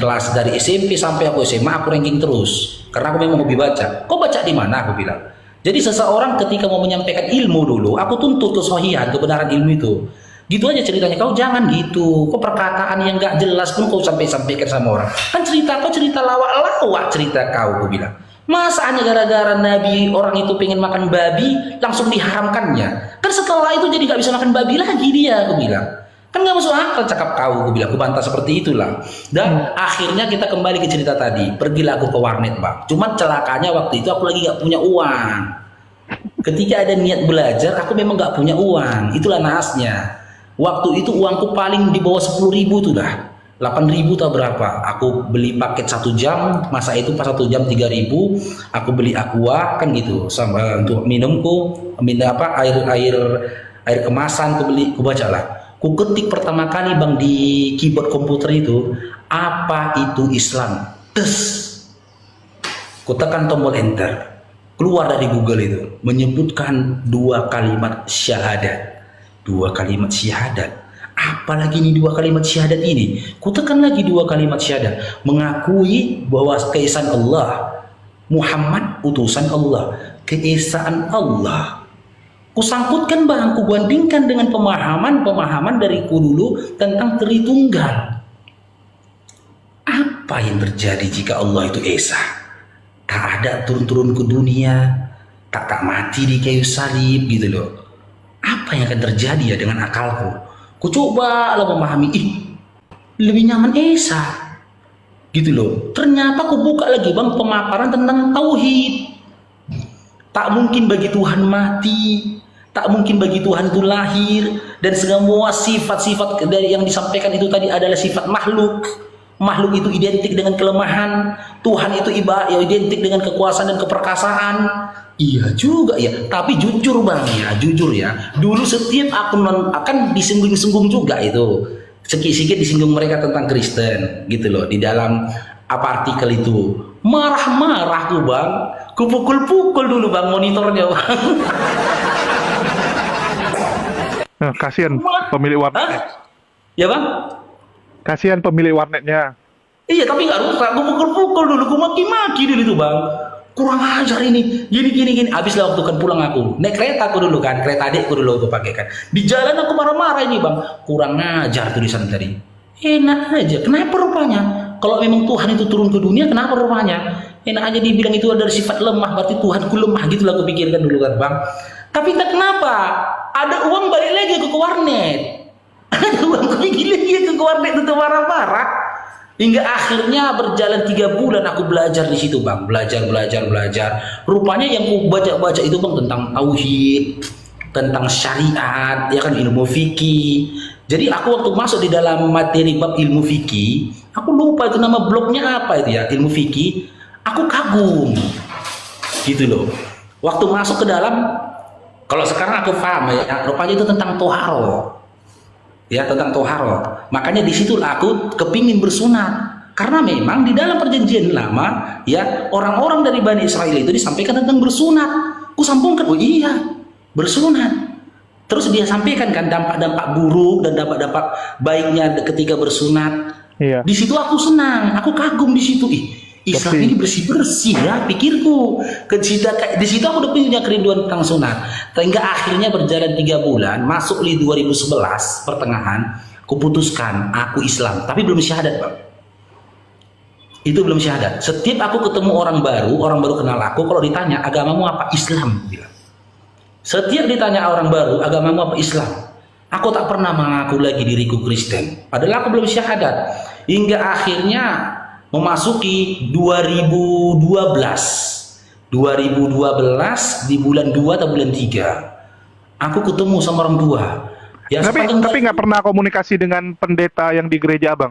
[SPEAKER 2] SMP sampai aku SMA aku ranking terus. Karena aku memang hobi baca. Kau baca di mana? Aku bilang. Jadi seseorang ketika mau menyampaikan ilmu dulu, aku tuntut kesohihan, kebenaran ilmu itu. Gitu aja ceritanya, kau jangan gitu. Kau perkataan yang gak jelas pun kau sampaikan sama orang. Kan kau cerita lawak-lawak cerita kau bilang. Masa hanya gara-gara Nabi orang itu pengen makan babi langsung diharamkannya. Kan setelah itu jadi gak bisa makan babi lagi dia, aku bilang. Kan gak masuk akal cakap kau, aku bilang. Aku bantah seperti itulah. Dan akhirnya kita kembali ke cerita tadi. Pergilah aku ke warnet bang. Cuman celakanya waktu itu aku lagi gak punya uang. Ketika ada niat belajar, aku memang gak punya uang. Itulah naasnya. Waktu itu uangku paling di bawah 10.000 tuh dah. 8.000 atau berapa. Aku beli paket 1 jam. Masa itu pas 1 jam 3.000. Aku beli aqua kan gitu. Sama untuk minumku, air kemasan aku baca lah. Ku ketik pertama kali bang di keyboard komputer itu, apa itu Islam? Tes. Ku tekan tombol enter. Keluar dari Google itu menyebutkan 2 kalimat syahadat. 2 kalimat syahadat. Apalagi ini 2 kalimat syahadat ini? Ku tekan lagi 2 kalimat syahadat. Mengakui bahwa keesaan Allah, Muhammad utusan Allah, keesaan Allah. Ku sangkutkan bang, ku bandingkan dengan pemahaman dariku dulu tentang Tritunggal. Apa yang terjadi jika Allah itu esa? Tak ada turun-turun ke dunia, tak mati di kayu salib gitu loh. Apa yang akan terjadi ya dengan akalku? Ku coba lah memahami, lebih nyaman esa. Gitu loh. Ternyata ku buka lagi bang pemaparan tentang tauhid. Tak mungkin bagi Tuhan mati, tak mungkin bagi Tuhan itu lahir, dan semua sifat-sifat dari yang disampaikan itu tadi adalah sifat makhluk. Makhluk itu identik dengan kelemahan, Tuhan itu identik dengan kekuasaan dan keperkasaan. Iya juga ya, tapi jujur bang ya, jujur ya. Dulu setiap aku akan disinggung-singgung juga itu, sedikit-sedikit disinggung mereka tentang Kristen, gitu loh. Di dalam apa artikel itu, marah-marah tuh bang, ku pukul-pukul dulu bang monitornya bang.
[SPEAKER 3] Nah, kasihan pemilik warnetnya.
[SPEAKER 2] Ya bang?
[SPEAKER 3] Kasihan pemilik warnetnya.
[SPEAKER 2] Iya tapi nggak rusak, gue pukul-pukul dulu, gue maki-maki dulu itu bang. Kurang ajar ini, gini. Abis lah waktu kan pulang aku, naik kereta aku dulu kan, kereta adikku dulu aku pakai kan. Di jalan aku marah-marah ini bang, kurang ajar tulisan tadi. Enak aja, kenapa rupanya? Kalau memang Tuhan itu turun ke dunia, kenapa rupanya? Enak aja dibilang itu adalah sifat lemah, berarti Tuhanku lemah, gitulah aku pikirkan dulu kan bang. Tapi tak kenapa? Ada uang balik lagi ke warnet. Ada uang pergi lagi ke warnet itu marah-marah. Hingga akhirnya berjalan 3 bulan aku belajar di situ bang, belajar. Rupanya yang aku baca itu bang tentang tauhid, tentang syariat, ya kan ilmu fikih. Jadi aku waktu masuk di dalam materi bab ilmu fikih, aku lupa itu nama blognya apa itu ya, ilmu fikih. Aku kagum, gitu loh. Waktu masuk ke dalam, kalau sekarang aku paham ya, rupanya itu tentang toharo. Ya tentang toharo, makanya disitulah aku kepingin bersunat karena memang di dalam perjanjian lama ya orang-orang dari Bani Israel itu disampaikan tentang bersunat. Aku sambungkan, oh iya bersunat. Terus dia sampaikan kan dampak-dampak buruk dan dampak-dampak baiknya ketika bersunat.
[SPEAKER 3] Iya.
[SPEAKER 2] Di situ aku senang, aku kagum di situ. Islam
[SPEAKER 3] Bersih.
[SPEAKER 2] ini bersih-bersih ya pikirku. Di situ aku udah punya kerinduan tentang sunat. Hingga akhirnya berjalan 3 bulan, masuk di 2011 pertengahan, kuputuskan aku Islam, tapi belum syahadat bang. Itu belum syahadat. Setiap aku ketemu orang baru kenal aku, kalau ditanya agamamu apa? Islam, aku bilang. Setiap ditanya orang baru agamamu apa? Islam. Aku tak pernah mengaku lagi diriku Kristen, padahal aku belum syahadat. Hingga akhirnya memasuki 2012 di bulan 2 atau bulan 3 aku ketemu sama orang tua ya.
[SPEAKER 3] Tapi nggak pernah komunikasi dengan pendeta yang di gereja abang?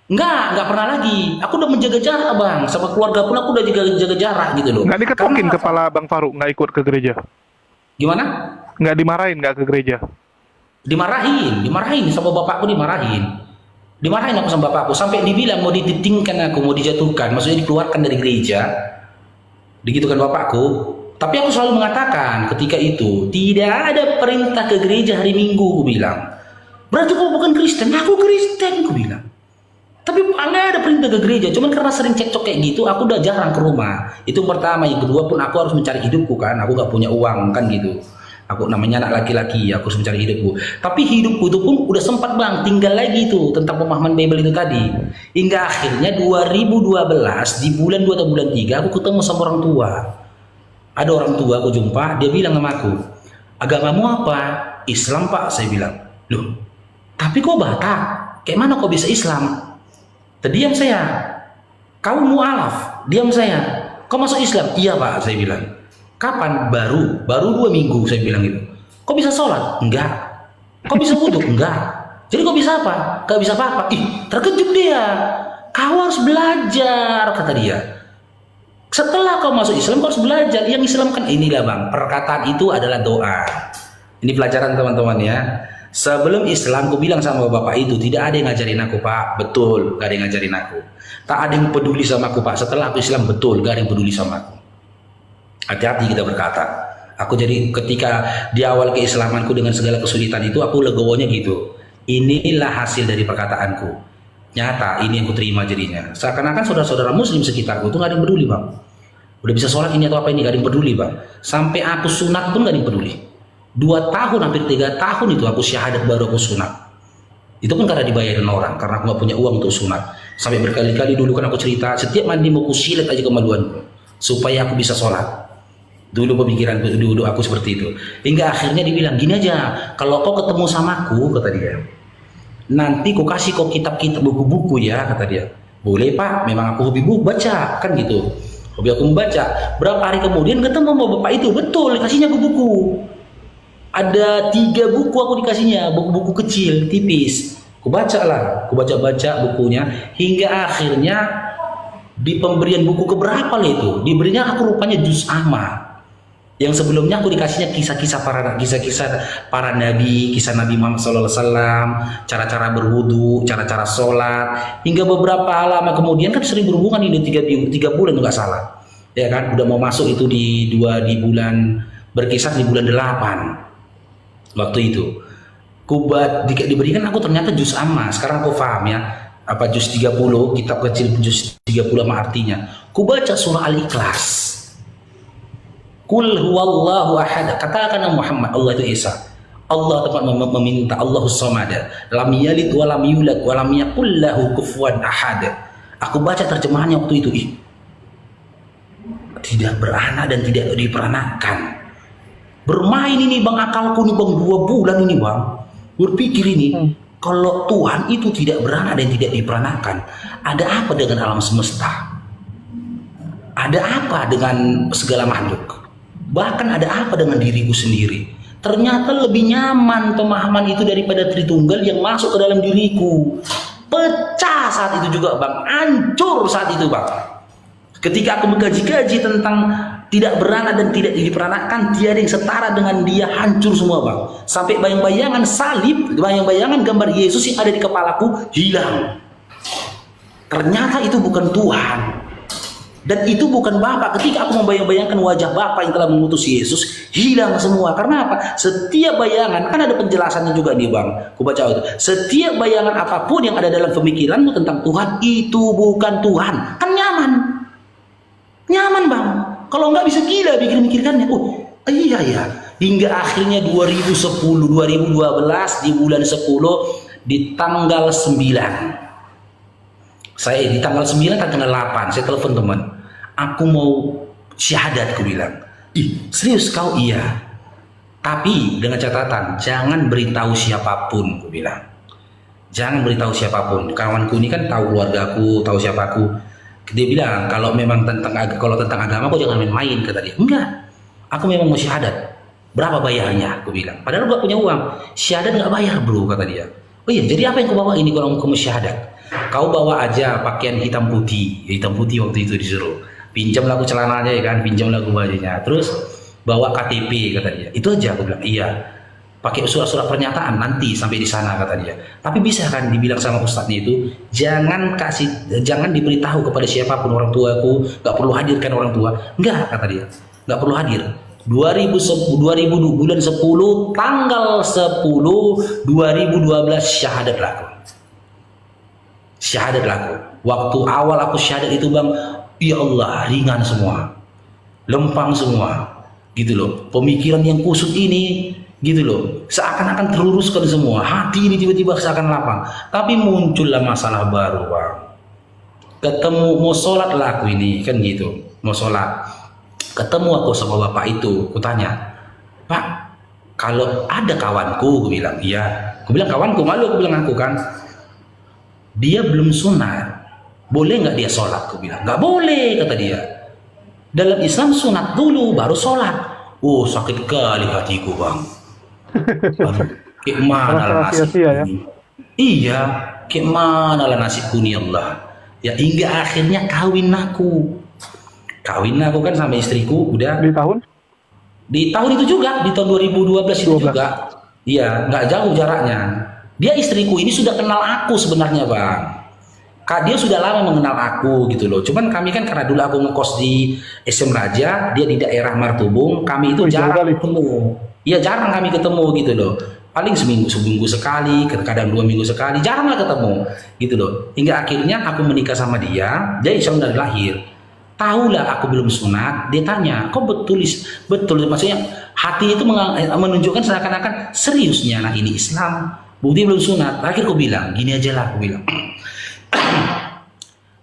[SPEAKER 2] Nggak pernah lagi. Aku udah menjaga jarak bang, sama keluarga pun aku udah jaga jarak gitu loh.
[SPEAKER 3] Nggak diketukin
[SPEAKER 2] Karena
[SPEAKER 3] kepala Bang Faruk nggak ikut ke gereja?
[SPEAKER 2] gimana?
[SPEAKER 3] Nggak dimarahin nggak ke gereja?
[SPEAKER 2] Dimarahin sama bapakku, dimarahin aku sama bapakku, sampai dibilang mau dititingkan aku, mau dijatuhkan, maksudnya dikeluarkan dari gereja, digitukan bapakku. Tapi aku selalu mengatakan ketika itu tidak ada perintah ke gereja hari Minggu, aku bilang. Berarti kau bukan Kristen? Aku Kristen, aku bilang. Tapi nggak ada perintah ke gereja, cuman karena sering cekcok kayak gitu, aku udah jarang ke rumah. Itu yang pertama. Yang kedua pun aku harus mencari hidupku kan, aku nggak punya uang kan gitu. Aku namanya anak laki-laki, aku harus mencari hidupku. Tapi hidupku itu pun udah sempat bang, tinggal lagi itu tentang pemahaman Bible itu tadi. Hingga akhirnya 2012 di bulan 2 atau bulan 3 aku ketemu sama orang tua. Ada orang tua aku jumpa, dia bilang sama aku, agamamu apa? Islam pak, saya bilang. Loh, tapi kok Batak? Kayak mana kok bisa Islam? Terdiam saya. Kau mualaf? Diam saya. Kau masuk Islam? Iya pak, saya bilang. Kapan? Baru 2 minggu, saya bilang gitu. Kok bisa sholat? Enggak. Kok bisa wudhu? Enggak. Jadi kok bisa apa? Gak bisa apa-apa. Ih, terkejut dia. Kau harus belajar, kata dia. Setelah kau masuk Islam, kau harus belajar. Yang Islam kan inilah bang, perkataan itu adalah doa. Ini pelajaran teman-teman ya. Sebelum Islam, aku bilang sama bapak itu, tidak ada yang ngajarin aku pak. Betul, gak ada yang ngajarin aku. Tak ada yang peduli sama aku pak. Setelah aku Islam, betul, gak ada yang peduli sama aku. Hati-hati kita berkata. Aku jadi ketika di awal keislamanku dengan segala kesulitan itu, aku legowonya gitu. Inilah hasil dari perkataanku. Nyata, ini yang ku terima jadinya. Seakan-akan saudara-saudara muslim sekitarku itu gak ada yang peduli bang. Udah bisa sholat ini atau apa ini, gak ada yang peduli bang. Sampai aku sunat pun gak ada yang peduli. 2 tahun, hampir 3 tahun itu aku syahadat baru aku sunat. Itu pun karena dibayarin orang, karena aku gak punya uang untuk sunat. Sampai berkali-kali dulu kan aku cerita, setiap mandi mau kusilet aja kemaluanku supaya aku bisa sholat. Dulu pemikiran dulu aku seperti itu. Hingga akhirnya dibilang gini aja, kalau kau ketemu samaku, kata dia, nanti kau kasih kau kitab-kitab buku-buku ya, kata dia. Boleh pak, memang aku hobi buku baca kan gitu. Hobi aku membaca. Berapa hari kemudian ketemu sama bapak itu, betul kasihnya buku-buku. Ada 3 buku aku dikasihnya, buku-buku kecil, tipis. Aku baca bukunya hingga akhirnya di pemberian buku keberapa lah itu, diberinya aku rupanya juz amma. Yang sebelumnya aku dikasihnya kisah-kisah para nabi, kisah Nabi Muhammad SAW, cara-cara berwudu, cara-cara sholat, hingga beberapa lama kemudian kan sering berhubungan ini 3 bulan nggak salah, ya kan? Udah mau masuk itu di bulan berkisar di bulan 8. Waktu itu diberikan aku ternyata juz amma. Sekarang aku paham ya, apa juz 30, kitab kecil juz 30 sama artinya. Ku baca surah Al-Ikhlas. Qul huwallahu ahad. Katakan Muhammad, Allah itu Isa. Allah tempat meminta, Allahus samad, lam yalid wa lam yulad wa lam yakul lahu kufuwan ahad. Aku baca terjemahannya waktu itu, tidak beranak dan tidak diperanakan. Bermain ini bang akalku nih bang 2 bulan ini bang, berpikir ini, kalau Tuhan itu tidak beranak dan tidak diperanakan, ada apa dengan alam semesta? Ada apa dengan segala makhluk? Bahkan ada apa dengan diriku sendiri? Ternyata lebih nyaman pemahaman itu daripada Tritunggal yang masuk ke dalam diriku. Pecah saat itu juga bang, hancur saat itu bang. Ketika aku mengkaji-kaji tentang tidak beranak dan tidak diperanakan, tiada yang setara dengan dia, hancur semua bang. Sampai bayang-bayangan salib, bayang-bayangan gambar Yesus yang ada di kepalaku hilang. Ternyata itu bukan Tuhan. Dan itu bukan Bapa. Ketika aku membayang-bayangkan wajah Bapa yang telah mengutus Yesus, hilang semua. Karena apa? Setiap bayangan, kan ada penjelasannya juga nih bang, aku baca itu. Setiap bayangan apapun yang ada dalam pemikiranmu tentang Tuhan, itu bukan Tuhan. Kan nyaman. Nyaman bang. Kalau nggak bisa gila mikir-mikirkannya. Oh iya ya. Hingga akhirnya 2012 di bulan 10 di tanggal 9. Saya di tanggal 9 tanggal 8 saya telepon teman. Aku mau syahadat, aku bilang. Ih, serius kau? Iya. Tapi dengan catatan jangan beritahu siapapun, aku bilang. Jangan beritahu siapapun. Kawanku ini kan tahu keluargaku, tahu siapa aku. Dia bilang kalau memang tentang agama kok jangan main-main, kata dia. Enggak. Aku memang mau syahadat. Berapa bayarnya? Aku bilang. Padahal gak punya uang. Syahadat nggak bayar bro, kata dia. Oh iya, jadi apa yang kau bawa ini kalau kamu syahadat? Kau bawa aja pakaian hitam putih. Hitam putih waktu itu disuruh. Pinjamlah aku celananya ya kan, pinjamlah aku bajunya. Terus bawa KTP, kata dia. Itu aja, aku bilang. Iya. Pakai surat-surat pernyataan nanti sampai di sana, kata dia. Tapi bisa kan dibilang sama ustadznya itu, jangan diberitahu kepada siapapun, orang tuaku, nggak perlu hadirkan orang tua. Enggak, kata dia. Nggak perlu hadir. 2010 bulan 10 tanggal 10 2012 syahadat laku. Syahadat laku. Waktu awal aku syahadat itu bang, ya Allah, ringan semua, lempang semua, gitu loh. Pemikiran yang kusut ini, gitu loh, seakan-akan terluruskan semua. Hati ini tiba-tiba seakan lapang. Tapi muncullah masalah baru bang. Ketemu mau sholat lah aku ini, kan gitu, mau sholat. Ketemu aku sama bapak itu, aku tanya, Pak, kalau ada kawanku, aku bilang, iya. Aku bilang kawanku, malu aku bilang aku kan. Dia belum sunat, boleh nggak dia sholat? Aku bilang, nggak boleh, kata dia. Dalam Islam sunat dulu, baru sholat. Oh, sakit kali hatiku bang. Kayak mana lah nasibku
[SPEAKER 3] ya?
[SPEAKER 2] ini? Iya, kayak mana lah nasibku nih Allah. Ya hingga akhirnya kawin aku kan sama istriku udah di tahun itu juga, di tahun 2012 itu juga. Iya, nggak jauh jaraknya. Dia istriku ini sudah kenal aku sebenarnya bang. Kak, dia sudah lama mengenal aku gitu loh. Cuman kami kan karena dulu aku ngekos di SM Raja, dia di daerah Martubung, kami itu jarang ketemu. Iya, jarang kami ketemu gitu loh. Paling seminggu sekali, kadang 2 minggu sekali, jarang lah ketemu gitu loh. Hingga akhirnya aku menikah sama dia Islam dari lahir. Tahulah aku belum sunat, dia tanya, kok betul maksudnya hati itu menunjukkan seakan-akan seriusnya anak ini Islam, bukti belum sunat. Akhir aku bilang, gini aja lah, aku bilang,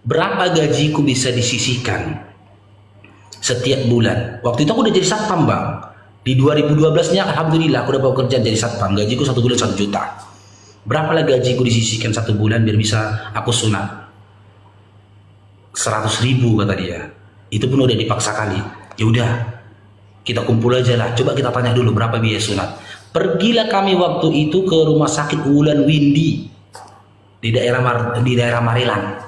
[SPEAKER 2] berapa gajiku bisa disisihkan setiap bulan? Waktu itu aku udah jadi satpam bang. Di 2012-nya alhamdulillah aku udah bawa kerjaan jadi satpam. Gajiku 1 bulan 1 juta. Berapa lah gajiku disisihkan 1 bulan biar bisa aku sunat? 100.000 kata dia. Itu pun udah dipaksa kali. Ya udah, kita kumpul aja lah. Coba kita tanya dulu berapa biaya sunat. Pergilah kami waktu itu ke rumah sakit Wulan Windy di daerah Marelan.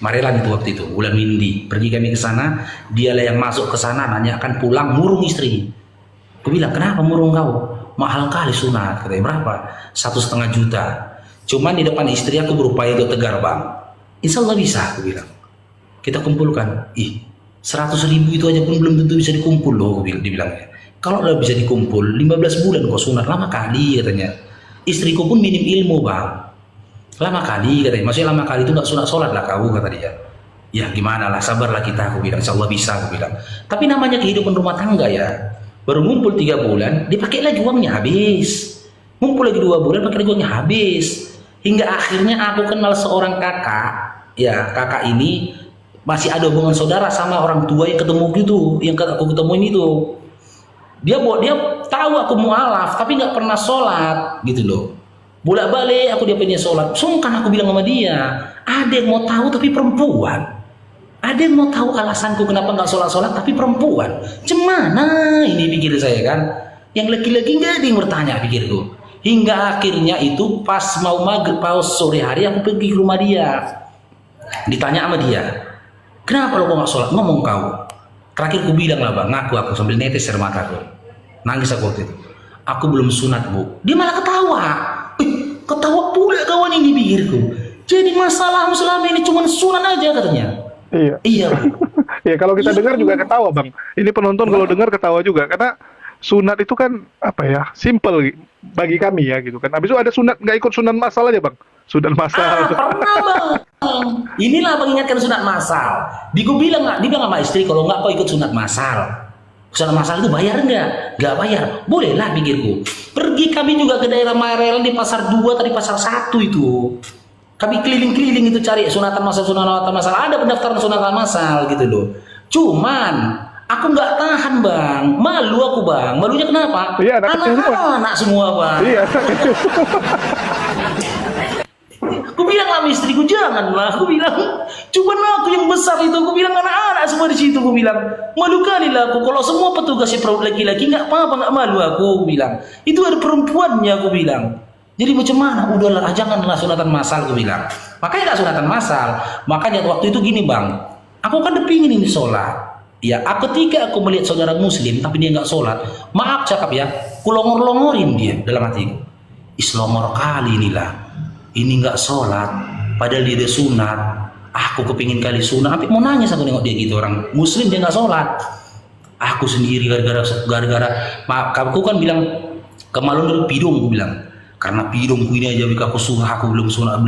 [SPEAKER 2] Marelan itu waktu itu, Wulan Windy. Pergi kami ke sana, dialah yang masuk ke sana nanyakan pulang murung istri. Aku bilang, "Kenapa murung kau? Mahal kali sunat." Katanya, "Berapa?" 1,5 juta. Cuman di depan istri aku berupaya untuk tegar, "Bang, insya Allah bisa," aku bilang. Kita kumpulkan. 100.000 itu aja pun belum tentu bisa dikumpul loh, dibilangnya. Kalau udah bisa dikumpul 15 bulan kok sunat, lama kali katanya. Istriku pun minim ilmu bang, lama kali katanya. Maksudnya lama kali itu nggak sunat sholat lah kau, kata dia. Ya gimana lah, sabarlah kita, aku bilang. Insya Allah bisa, aku bilang. Tapi namanya kehidupan rumah tangga ya, baru ngumpul 3 bulan dipakai lagi uangnya habis, ngumpul lagi 2 bulan pakai lagi uangnya habis. Hingga akhirnya aku kenal seorang kakak. Ya kakak ini masih ada hubungan saudara sama orang tua yang ketemu gitu, yang aku ketemuin itu. Dia tahu aku mualaf tapi nggak pernah sholat gitu loh. Bolak-balik aku dia pengen sholat. Sungkan aku bilang sama dia, ada yang mau tahu tapi perempuan. Ada yang mau tahu alasanku kenapa nggak sholat tapi perempuan. Cemana ini pikir saya kan? Yang laki-laki nggak ada yang bertanya pikirku. Hingga akhirnya itu pas mau maghrib, pas sore hari aku pergi ke rumah dia. Ditanya sama dia, "Kenapa lo kok nggak sholat?" Ngomong kau. Terakhir ku bilang lah bang, ngaku aku sambil netes air mataku. Nangis aku waktu itu. "Aku belum sunat bu." Dia malah ketawa. Ketawa pula kawan ini pikirku. Jadi masalah selama ini cuma sunat aja katanya.
[SPEAKER 3] Iya.
[SPEAKER 2] Iya.
[SPEAKER 3] Ya kalau kita dengar juga ketawa bang. Ini penonton kalau dengar ketawa juga karena sunat itu kan apa ya, simple bagi kami ya gitu kan. Habis itu ada sunat nggak ikut sunat masal aja bang. Sunat masal.
[SPEAKER 2] Pernah bang. Inilah bang ingatkan sunat masal. Dia bilang sama istri, kalau nggak kau ikut sunat masal. Sunat masal itu bayar nggak? Nggak bayar. Bolehlah pikirku. Pergi kami juga ke daerah Marel di pasar 2 tadi pasar 1 itu. Kami keliling-keliling itu cari sunatan masal. Ada pendaftaran sunatan masal gitu loh. Cuman aku nggak tahan bang. Malu aku bang. Malunya kenapa?
[SPEAKER 3] Iya,
[SPEAKER 2] anak semua bang.
[SPEAKER 3] Iya.
[SPEAKER 2] Aku bilang sama istriku janganlah, aku bilang cuman aku yang besar itu, aku bilang anak-anak semua di situ, aku bilang malu kali lah aku kalau semua petugasnya laki-laki nggak apa-apa, nggak malu aku bilang itu ada perempuannya, aku bilang jadi macam mana, udahlah janganlah sunatan masal, aku bilang makanya nggak sunatan masal. Makanya waktu itu gini bang, aku kan pingin ini sholat ya, ketika aku melihat saudara muslim tapi dia nggak sholat, maaf cakap ya, kulongor-longorin dia dalam hatiku, islongor kali inilah. Ini nggak sholat, padahal dia ada sunat. Aku kepingin kali sunat. Tapi mau nangis aku nengok dia gitu, orang muslim dia nggak sholat. Aku sendiri gara-gara aku kan bilang kemaluan dari pidung, aku bilang karena pidungku ini aja aku suka, aku belum sunat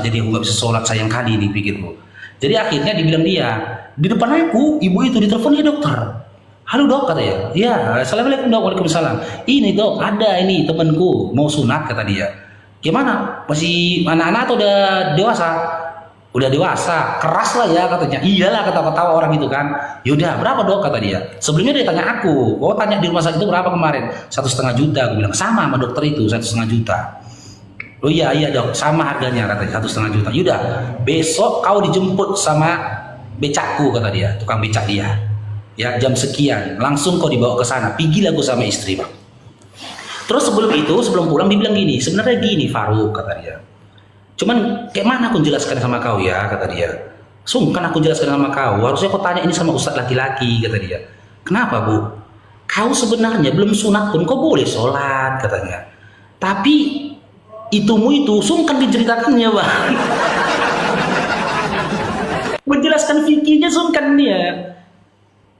[SPEAKER 2] jadi aku nggak bisa sholat, sayang kali ini pikirku. Jadi akhirnya dibilang dia di depan aku, ibu itu ditelepon dia dokter. Halo dok, kata ya. Ya, assalamualaikum dok, waalaikumsalam. Ini dok, ada ini temanku mau sunat, kata dia. Gimana? Masih anak-anak atau udah dewasa? Udah dewasa, keras lah ya katanya. Iyalah ketawa-ketawa orang itu kan. Yaudah berapa dok, kata dia. Sebelumnya dia tanya aku, tanya di rumah sakit itu berapa kemarin? 1,5 juta. Aku bilang sama dokter itu 1,5 juta. Oh iya dok, sama harganya, katanya 1,5 juta. Yaudah besok kau dijemput sama becakku, kata dia, tukang becak dia. Ya jam sekian, langsung kau dibawa ke sana. Pergilah aku sama istri bang. Terus sebelum pulang dia bilang gini, sebenarnya gini Faruk, kata dia. Cuman kayak mana aku jelaskan sama kau ya, kata dia. Sungkan aku jelaskan sama kau, harusnya kau tanya ini sama ustadz laki-laki, kata dia. Kenapa bu? Kau sebenarnya belum sunat pun kau boleh sholat, katanya. Tapi itumu itu sungkan diceritakannya bang. Menjelaskan fikihnya sungkan dia.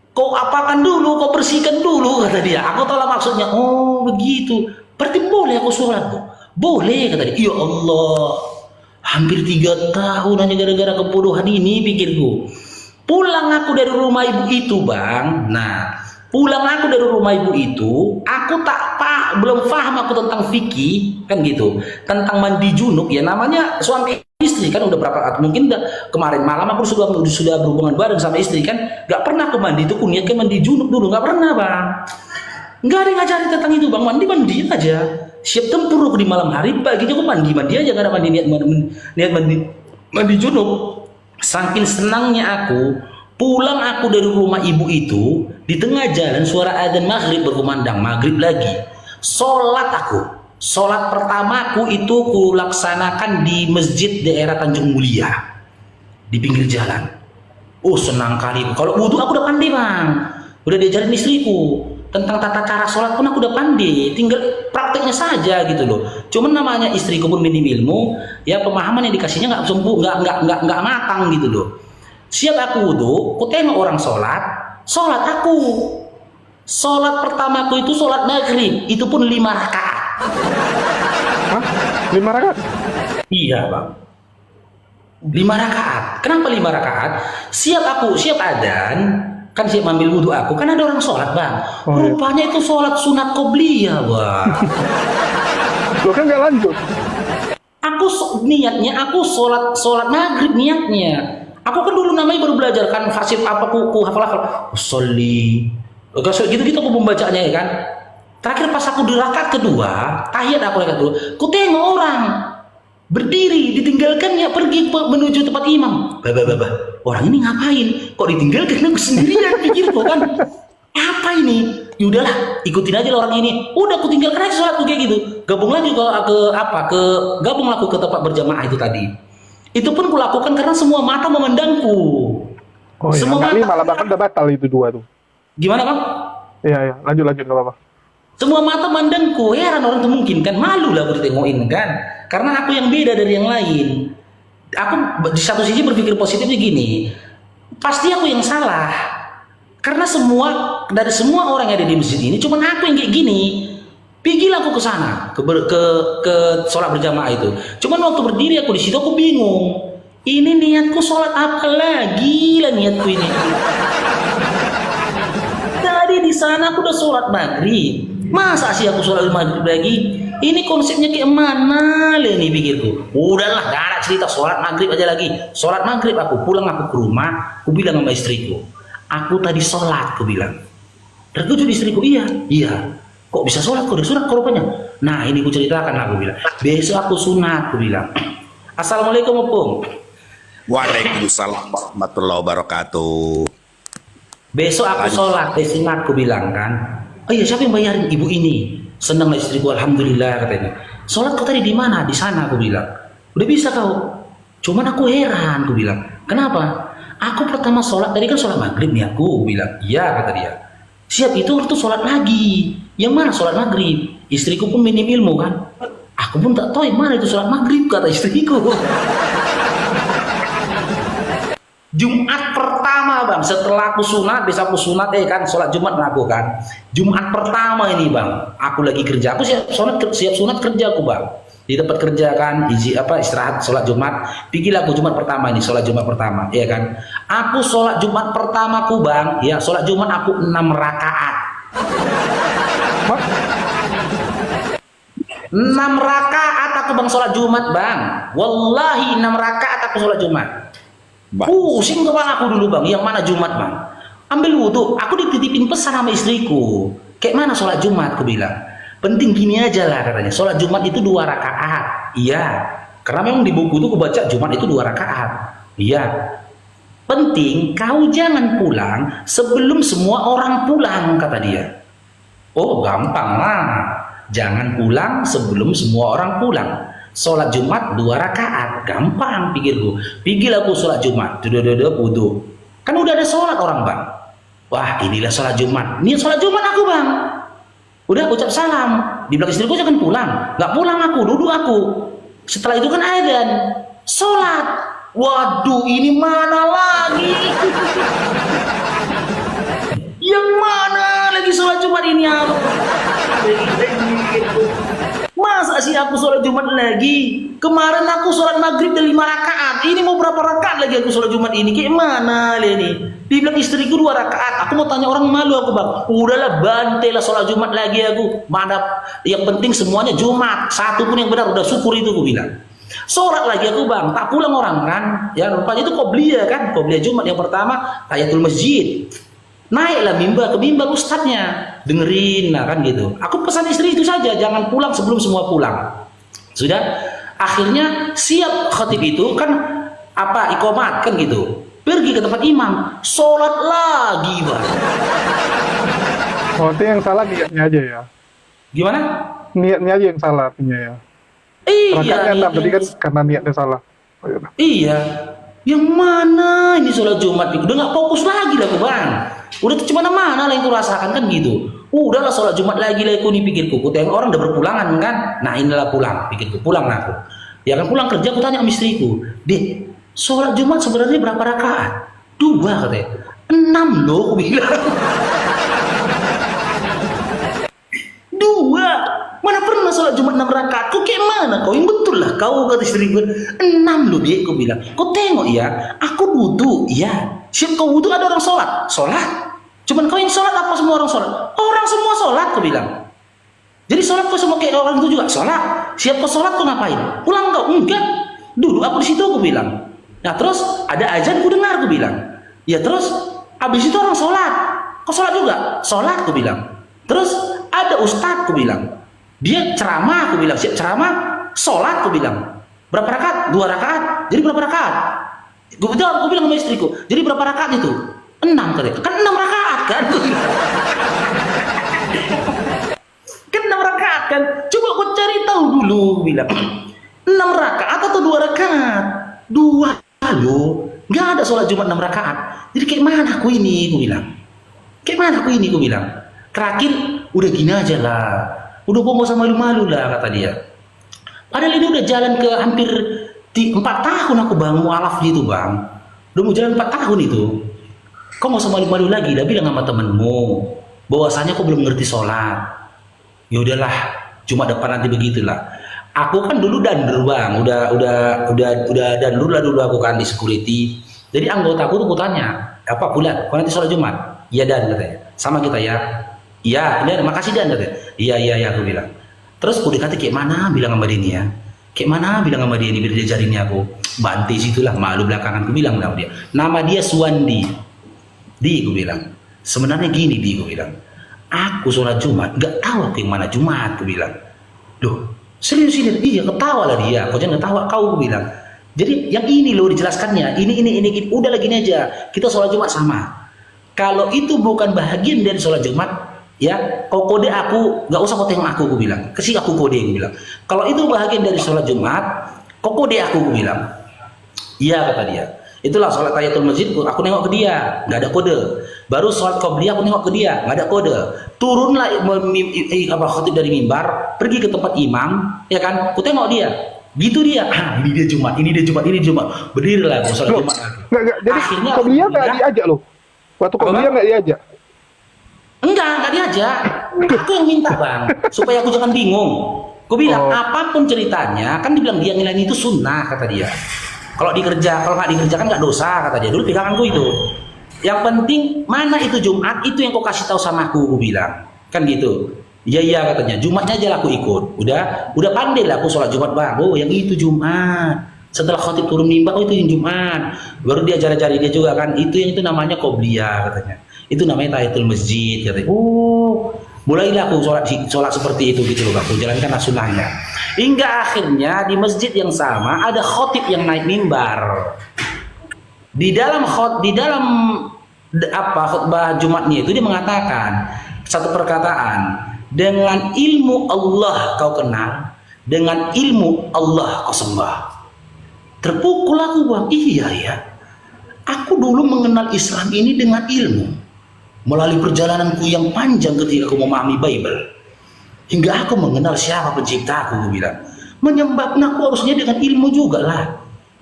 [SPEAKER 2] Kau apakan dulu, kau bersihkan dulu, kata dia. Aku tahu lah maksudnya. Oh begitu, berarti boleh aku sholat bu? Boleh, kata dia. Ya Allah, hampir 3 tahun hanya gara-gara kebodohan ini, pikirku. Pulang aku dari rumah ibu itu bang. Nah, pulang aku dari rumah ibu itu, aku belum paham aku tentang fikih kan gitu, tentang mandi junub ya, namanya suami istri kan udah berapa, mungkin udah kemarin malam aku sudah berhubungan bareng sama istri kan, nggak pernah aku mandi itu, aku niatkan mandi junub dulu, nggak pernah bang, nggak ada yang ngajarin tentang itu bang, mandi aja, siap tempur aku di malam hari, paginya aku mandi aja, nggak ada mandi junub. Saking senangnya aku pulang aku dari rumah ibu itu, di tengah jalan suara adzan maghrib berkumandang, maghrib lagi, sholat pertamaku itu kulaksanakan di masjid daerah Tanjung Mulia di pinggir jalan. Oh senang kali, kalau wudhu aku udah pandai bang, udah diajarin istriku tentang tata cara sholat pun aku udah pandai, tinggal prakteknya saja gitu loh. Cuman namanya istriku pun minim ilmu, ya pemahaman yang dikasihnya nggak matang gitu loh. Siap aku wudhu, aku tengok orang sholat aku. Sholat pertamaku itu sholat maghrib, itu pun 5 rakaat.
[SPEAKER 3] Hah? 5 rakaat?
[SPEAKER 2] Iya bang, 5 rakaat. Kenapa 5 rakaat? Siap adzan, kan siap ambil wudhu aku, kan ada orang sholat bang.
[SPEAKER 3] Oh, iya.
[SPEAKER 2] Rupanya itu sholat sunat qobliyah bang.
[SPEAKER 3] Lo kan nggak lanjut.
[SPEAKER 2] Aku sholat maghrib niatnya. Aku kan dulu namanya baru belajar kan fasih apa ku hafal sholli. Gitu aku pembacanya ya kan. Terakhir pas aku di rakaat kedua, tahiyat aku rakaat dulu, ku tengok orang berdiri ditinggalkannya pergi menuju tempat imam. Orang ini ngapain? Kok ditinggalkan aku sendirian, pikirku kan. Apa ini? Yaudahlah, ikutin aja orang ini. Udah aku tinggalkan aja sholatku kayak gitu. Gabung lagi gabung aku ke tempat berjamaah itu tadi. Itu pun kulakukan karena semua mata memandangku.
[SPEAKER 3] Oh iya,
[SPEAKER 2] Semua
[SPEAKER 3] kali
[SPEAKER 2] mata
[SPEAKER 3] malah bahkan udah batal itu 2 tuh.
[SPEAKER 2] Gimana bang?
[SPEAKER 3] Iya, lanjut nggak apa-apa.
[SPEAKER 2] Semua mata mandangku, heran orang tuh mungkin kan, malu lah aku ditengokin kan, karena aku yang beda dari yang lain. Aku di satu sisi berpikir positifnya gini, pasti aku yang salah, karena dari semua orang yang ada di masjid ini, cuma aku yang kayak gini. Pergilah aku ke sana, ke sholat berjamaah itu. Cuman waktu berdiri aku di situ aku bingung. Ini niatku sholat apa lagi lah niatku ini. Tadi di sana aku udah sholat maghrib. Masa sih aku sholat maghrib lagi? Ini konsepnya kayak mana lah ini pikirku. Udahlah, gak ada cerita sholat maghrib aja lagi. Sholat maghrib aku pulang aku ke rumah. Aku bilang sama istriku, aku tadi sholat, aku bilang. Terkejut istriku, iya. Kok bisa sholat? Kok udah sunat kok rupanya? Nah ini ku ceritakan aku bilang. Besok aku sunat, aku bilang. Assalamualaikum Opung.
[SPEAKER 4] Waalaikumsalam warahmatullahi wabarakatuh.
[SPEAKER 2] Besok aku sholat, sunat, aku bilang kan. Oh iya, siapa yang bayarin? Ibu ini. Senang lah istriku, alhamdulillah katanya. Sholat kau tadi di mana? Di sana, aku bilang. Udah bisa kau. Cuman aku heran, aku bilang. Kenapa? Aku pertama sholat tadi kan sholat maghrib nih aku bilang. Iya kata dia. Siap itu waktu sholat lagi. Yang mana sholat maghrib? Istriku pun minim ilmu kan. Aku pun tak tahu yang mana itu sholat maghrib kata istriku. Jumat pertama bang, setelah aku sunat, bisa aku sunat kan sholat Jumat melakukan. Jumat pertama ini bang, aku lagi kerja, aku siap sunat kerja aku bang. Di tempat kerja kan, istirahat sholat Jumat. Pikirlah aku Jumat pertama ini, sholat Jumat pertama, ya kan. Aku sholat Jumat pertama aku bang, ya sholat Jumat aku 6 rakaat. 6 rakaat aku bang sholat Jumat bang. Wallahi 6 rakaat aku sholat Jumat. Pusing kepala aku dulu bang, yang mana Jumat bang? Ambil wudhu, aku dititipin pesan sama istriku. Kayak mana sholat Jumat? Aku bilang. Penting gini aja lah katanya. Sholat Jumat itu 2 rakaat. Iya. Karena memang di buku itu aku baca Jumat itu 2 rakaat. Iya. Penting kau jangan pulang sebelum semua orang pulang kata dia. Oh gampang lah. Jangan pulang sebelum semua orang pulang. Sholat Jumat 2 rakaat, gampang pikirku. Pikirlah aku sholat Jumat, wudhu. Kan udah ada sholat orang bang. Wah inilah sholat Jumat. Niat sholat Jumat aku bang. Udah ucap salam. Di belakang istriku jangan pulang. Nggak pulang aku, duduk aku. Setelah itu kan adzan, sholat. Waduh ini mana lagi? Yang mana lagi sholat Jumat ini aku? Masa sih aku sholat Jumat lagi? Kemarin aku sholat maghrib 5 rakaat. Ini mau berapa rakaat lagi aku sholat Jumat ini? Kayak mana ini? Dibilang istriku 2 rakaat. Aku mau tanya orang, malu aku bang. Udahlah bantai lah sholat Jumat lagi aku. Mana yang penting semuanya Jumat. Satu pun yang benar, udah syukur itu aku bilang. Sholat lagi aku bang. Tak pulang orang kan? Ya rupanya itu qobliyah kan? Qobliyah Jumat yang pertama tahiyatul masjid. Naiklah ke mimbar ustadznya, dengerin lah kan gitu. Aku pesan istri itu saja, jangan pulang sebelum semua pulang. Sudah, akhirnya siap khatib itu kan iqamat kan gitu. Pergi ke tempat imam, sholat lagi bang.
[SPEAKER 3] Oh, itu yang salah niatnya aja ya.
[SPEAKER 2] Gimana?
[SPEAKER 3] Niatnya aja yang salah artinya ya.
[SPEAKER 2] Iya.
[SPEAKER 3] Rakaatnya tadi kan karena niatnya salah. Oh, yaudah.
[SPEAKER 2] Iya. Yang mana ini sholat Jumat? Udah nggak fokus lagi lah aku bang. Udah cuma mana lah yang ku rasakan kan gitu. Udahlah sholat Jumat lagi lah aku nih pikirku. Ku tengok orang udah berpulangan kan. Nah inilah pulang pikirku. Pulang lah aku. Ya kan pulang kerja aku tanya sama istriku. Dek, sholat Jumat sebenarnya berapa rakaat? 2 katanya. 6 loh aku bilang. 2. Mana pernah sholat Jumat 6 rakaat? Kok kayak mana? Kau yang betul lah. Kau kata istriku 6 loh dia. Aku bilang. Kau tengok ya. Aku wudhu. Iya. Siap kau wudhu ada orang sholat. Sholat. Cuman kau yang sholat apa semua orang sholat? Orang semua sholat kau bilang. Jadi sholat kau semua kayak orang itu juga sholat. Siap kau sholat kau ngapain? Pulang kau? Enggak. Duduk aku di situ aku bilang. Nah terus ada azan ku dengar aku bilang. Ya terus habis itu orang sholat. Kau sholat juga? Sholat aku bilang. Terus ada ustadz aku bilang. Dia ceramah aku bilang. Siap ceramah sholat aku bilang. Berapa rakaat? 2 rakaat. Jadi berapa rakaat? Gue bilang sama istriku. Jadi berapa rakaat itu? 6 katanya. Kan 6 rakaat kan? Kan 6 rakaat kan? Coba gue cari tahu dulu bilang. 6 rakaat atau 2 rakaat? 2 loh. Gak ada sholat Jumat 6 rakaat. Jadi kayak mana aku ini? Gue bilang. Kayak mana aku ini? Gue bilang. Terakhir udah gini aja lah. Udah gue gak usah malu-malu lah kata dia. Padahal ini udah jalan ke hampir 4 tahun aku bang mualaf gitu bang. Udah mau jalan 4 tahun itu. Kau gak usah malu-malu lagi. Dah bilang sama temenmu bahwasanya kau belum ngerti sholat. Ya udahlah, cuma depan nanti begitulah. Aku kan dulu dandur bang, udah dandur lah dulu aku kan di security. Jadi anggota aku tuh kutanya, apa bulan, kau nanti sholat Jumat? Iya dan katanya, sama kita ya. Iya, ini makasih dan katanya. Iya aku bilang. Terus aku dikata kayak mana bilang sama dia nih ya. Kayak mana bilang sama dia nih biar dia jaringi aku. Banti situlah malu belakangan aku bilang sama dia. Nama dia Suwandi. Aku bilang. Sebenarnya gini aku bilang. Aku sholat Jumat, gak tahu aku yang mana Jumat aku bilang. Loh, serius ini dia ketawa lah dia. Kau jangan ketawa kau aku bilang. Jadi yang ini loh dijelaskannya. Ini udah lagi aja. Kita sholat Jumat sama. Kalau itu bukan bahagian dari sholat Jumat, ya kau kode aku, gak usah kau tengok aku bilang. Kasih aku kode aku bilang. Kalau itu bahagian dari sholat Jumat, kau kode aku bilang. Iya kata dia. Itulah sholat tahiyatul masjid, aku nengok ke dia, nggak ada kode. Baru sholat qobliyah aku nengok ke dia, nggak ada kode. Turunlah khotib dari mimbar, pergi ke tempat imam, ya kan? Aku tengok dia, gitu dia. Ini dia Jumat, ini dia Jumat, ini dia Jumat. Berdirilah aku sholat Jumat lagi.
[SPEAKER 3] Nggak. Jadi qobliyah nggak diajak loh. Waktu qobliyah nggak diajak.
[SPEAKER 2] Enggak diajak. Aku yang minta bang, supaya aku jangan bingung. Aku bilang apapun ceritanya, kan dibilang dia nilai itu sunnah kata dia. Kalau nggak dikerjakan nggak dosa kata dia. Dulu peganganku itu. Yang penting mana itu Jumat itu yang kau kasih tahu sama aku bilang. Kan gitu. Iya katanya. Jumatnya aja lah aku ikut. Udah pandai lah aku sholat Jumat bang. Oh yang itu Jumat. Setelah khotib turun mimbar, oh itu yang Jumat. Baru dia cari-cari dia juga kan. Itu yang itu namanya qobliyah katanya. Itu namanya tahiyatul masjid katanya. Oh, mulailah aku sholat seperti itu gitu loh. Aku jalankan sunnahnya. Hingga akhirnya di masjid yang sama ada khotib yang naik mimbar. Di dalam khutbah Jumatnya itu dia mengatakan satu perkataan, dengan ilmu Allah kau kenal, dengan ilmu Allah kau sembah. Terpukul aku bang, iya ya. Aku dulu mengenal Islam ini dengan ilmu melalui perjalananku yang panjang ketika aku memahami Bible. Hingga aku mengenal siapa penciptaku, aku bilang. Menyembahnya aku harusnya dengan ilmu juga lah.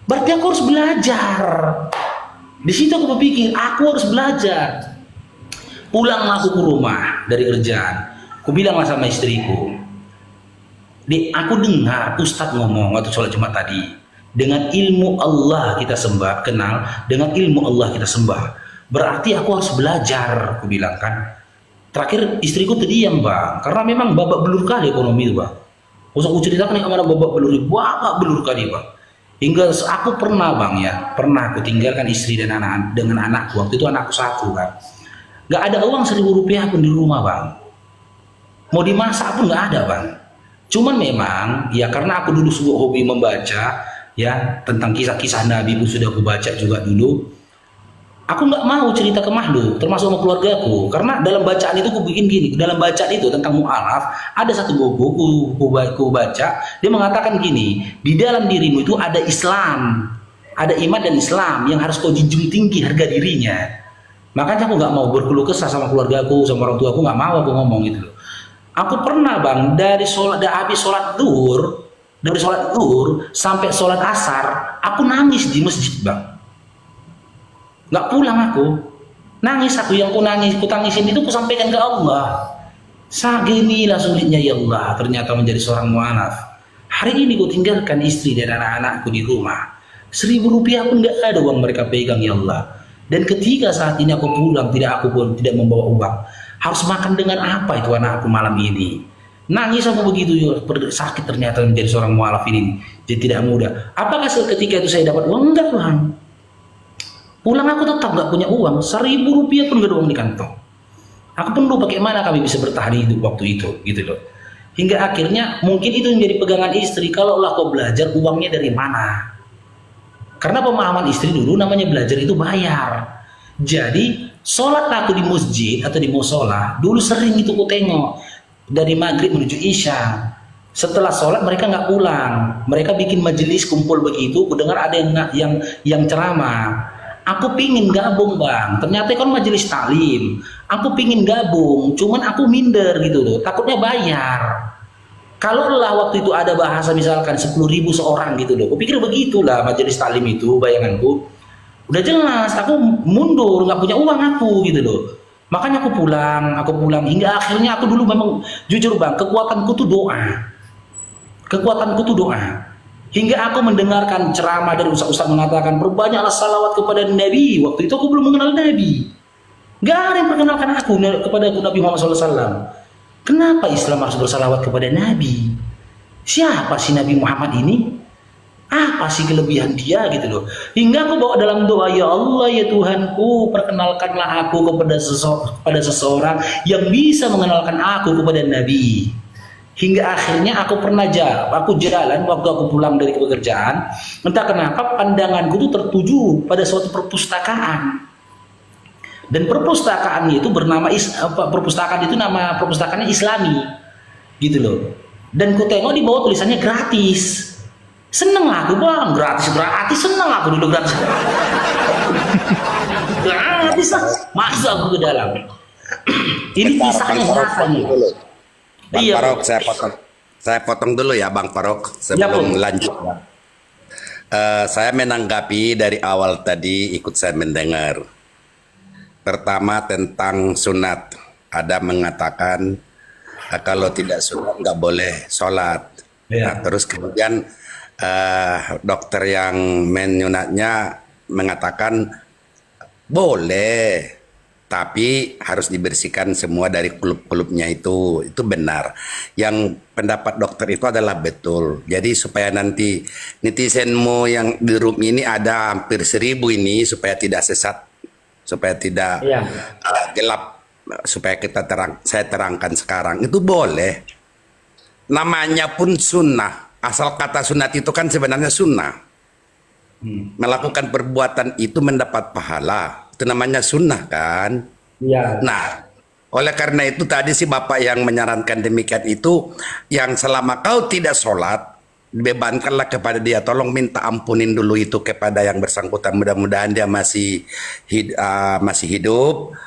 [SPEAKER 2] Berarti aku harus belajar. Di situ aku berpikir, aku harus belajar. Pulanglah aku ke rumah dari kerjaan. Aku bilanglah sama istriku, aku dengar Ustadz ngomong waktu sholat Jumat tadi, dengan ilmu Allah kita sembah, kenal, dengan ilmu Allah kita sembah. Berarti aku harus belajar, aku bilang kan. Terakhir istriku terdiam bang, karena memang babak belur kali ekonomi itu bang. Usah aku ceritakan yang mana babak belur kali bang. Hingga aku pernah bang ya, pernah aku tinggalkan istri dan anak dengan anakku. Waktu itu anakku satu kan, nggak ada uang 1.000 rupiah pun di rumah bang. Mau dimasak pun nggak ada bang. Cuman memang ya karena aku dulu suka hobi membaca ya tentang kisah-kisah Nabi pun sudah aku baca juga dulu. Aku nggak mau cerita ke makhluk, termasuk sama keluargaku, karena dalam bacaan itu aku bikin gini. Dalam bacaan itu tentang mu'alaf, ada satu buku ku baca, dia mengatakan gini, di dalam dirimu itu ada Islam, ada iman dan Islam yang harus kau junjung tinggi harga dirinya. Makanya aku nggak mau berkeluh kesah sama keluargaku, sama orang tua aku, nggak mau aku ngomong gitu loh. Aku pernah bang habis sholat duhur, dari sholat duhur sampai sholat asar, aku nangis di masjid bang. Nggak pulang aku, nangis aku, yang ku tangisin itu ku sampaikan ke Allah. Seginilah sulitnya ya Allah ternyata menjadi seorang mu'alaf. Hari ini ku tinggalkan istri dan anak-anakku di rumah, 1.000 rupiah pun nggak ada uang mereka pegang ya Allah. Dan ketika saat ini aku pulang, aku pun tidak membawa uang. Harus makan dengan apa itu anak aku malam ini? Nangis aku begitu, sakit ternyata menjadi seorang mu'alaf ini. Jadi tidak mudah. Apakah ketika itu saya dapat uang? Enggak bang. Pulang aku tetap nggak punya uang, 1.000 rupiah pun nggak ada uang di kantong. Aku pun lupa bagaimana kami bisa bertahan hidup waktu itu, gitu loh. Hingga akhirnya mungkin itu menjadi pegangan istri. Kalau lah kau belajar, uangnya dari mana? Karena pemahaman istri dulu namanya belajar itu bayar. Jadi sholat aku di masjid atau di musola, dulu sering itu ku tengok dari maghrib menuju isya. Setelah sholat mereka nggak pulang, mereka bikin majelis kumpul begitu. Ku dengar ada yang ceramah. Aku pingin gabung bang, ternyata kan majelis taklim. Aku pingin gabung, cuman aku minder gitu loh, takutnya bayar. Kalau lah waktu itu ada bahasa misalkan 10.000 seorang gitu loh, aku pikir begitulah majelis taklim itu, bayanganku. Udah jelas, aku mundur, nggak punya uang aku gitu loh. Makanya aku pulang hingga akhirnya aku dulu memang jujur bang, kekuatanku tuh doa. Kekuatanku tuh doa. Hingga aku mendengarkan ceramah dari ustaz-ustaz mengatakan perbanyaklah salawat kepada Nabi. Waktu itu aku belum mengenal Nabi. Gak ada yang perkenalkan aku kepada Nabi Muhammad SAW. Kenapa Islam harus bersalawat kepada Nabi? Siapa sih Nabi Muhammad ini? Apa sih kelebihan dia gitu loh. Hingga aku bawa dalam doa, ya Allah ya Tuhanku, perkenalkanlah aku kepada seseorang yang bisa mengenalkan aku kepada Nabi. Hingga akhirnya aku jalan waktu aku pulang dari pekerjaan, entah kenapa pandanganku tuh tertuju pada suatu perpustakaan. Dan perpustakaan itu perpustakaan itu nama perpustakaannya Islami. Gitu loh. Dan ku tengok di bawah tulisannya gratis. Seneng aku bang, gratis seneng aku dulu gratis. Gratis lah, masuk aku ke dalam. Ini kisahnya nyatanya.
[SPEAKER 4] Bang
[SPEAKER 2] Iya,
[SPEAKER 4] Farok, saya potong dulu ya Bang Farok sebelum
[SPEAKER 2] Bang.
[SPEAKER 4] lanjut. Saya menanggapi dari awal tadi ikut saya mendengar. Pertama tentang sunat, ada mengatakan kalau tidak sunat nggak boleh sholat.
[SPEAKER 2] Iya.
[SPEAKER 4] Nah, terus kemudian dokter yang menyunatnya mengatakan boleh, tapi harus dibersihkan semua dari kulup-kulupnya itu benar. Yang pendapat dokter itu adalah betul. Jadi supaya nanti netizenmu yang di room ini ada hampir 1000 ini supaya tidak sesat, supaya tidak
[SPEAKER 2] Iya.
[SPEAKER 4] gelap, supaya saya terangkan sekarang itu boleh. Namanya pun sunnah. Asal kata sunat itu kan sebenarnya sunnah. Melakukan perbuatan itu mendapat pahala. Itu namanya sunnah kan.
[SPEAKER 2] Iya.
[SPEAKER 4] Nah, oleh karena itu tadi si Bapak yang menyarankan demikian itu, yang selama kau tidak sholat, bebankanlah kepada dia. Tolong minta ampunin dulu itu kepada yang bersangkutan. Mudah-mudahan dia masih hidup,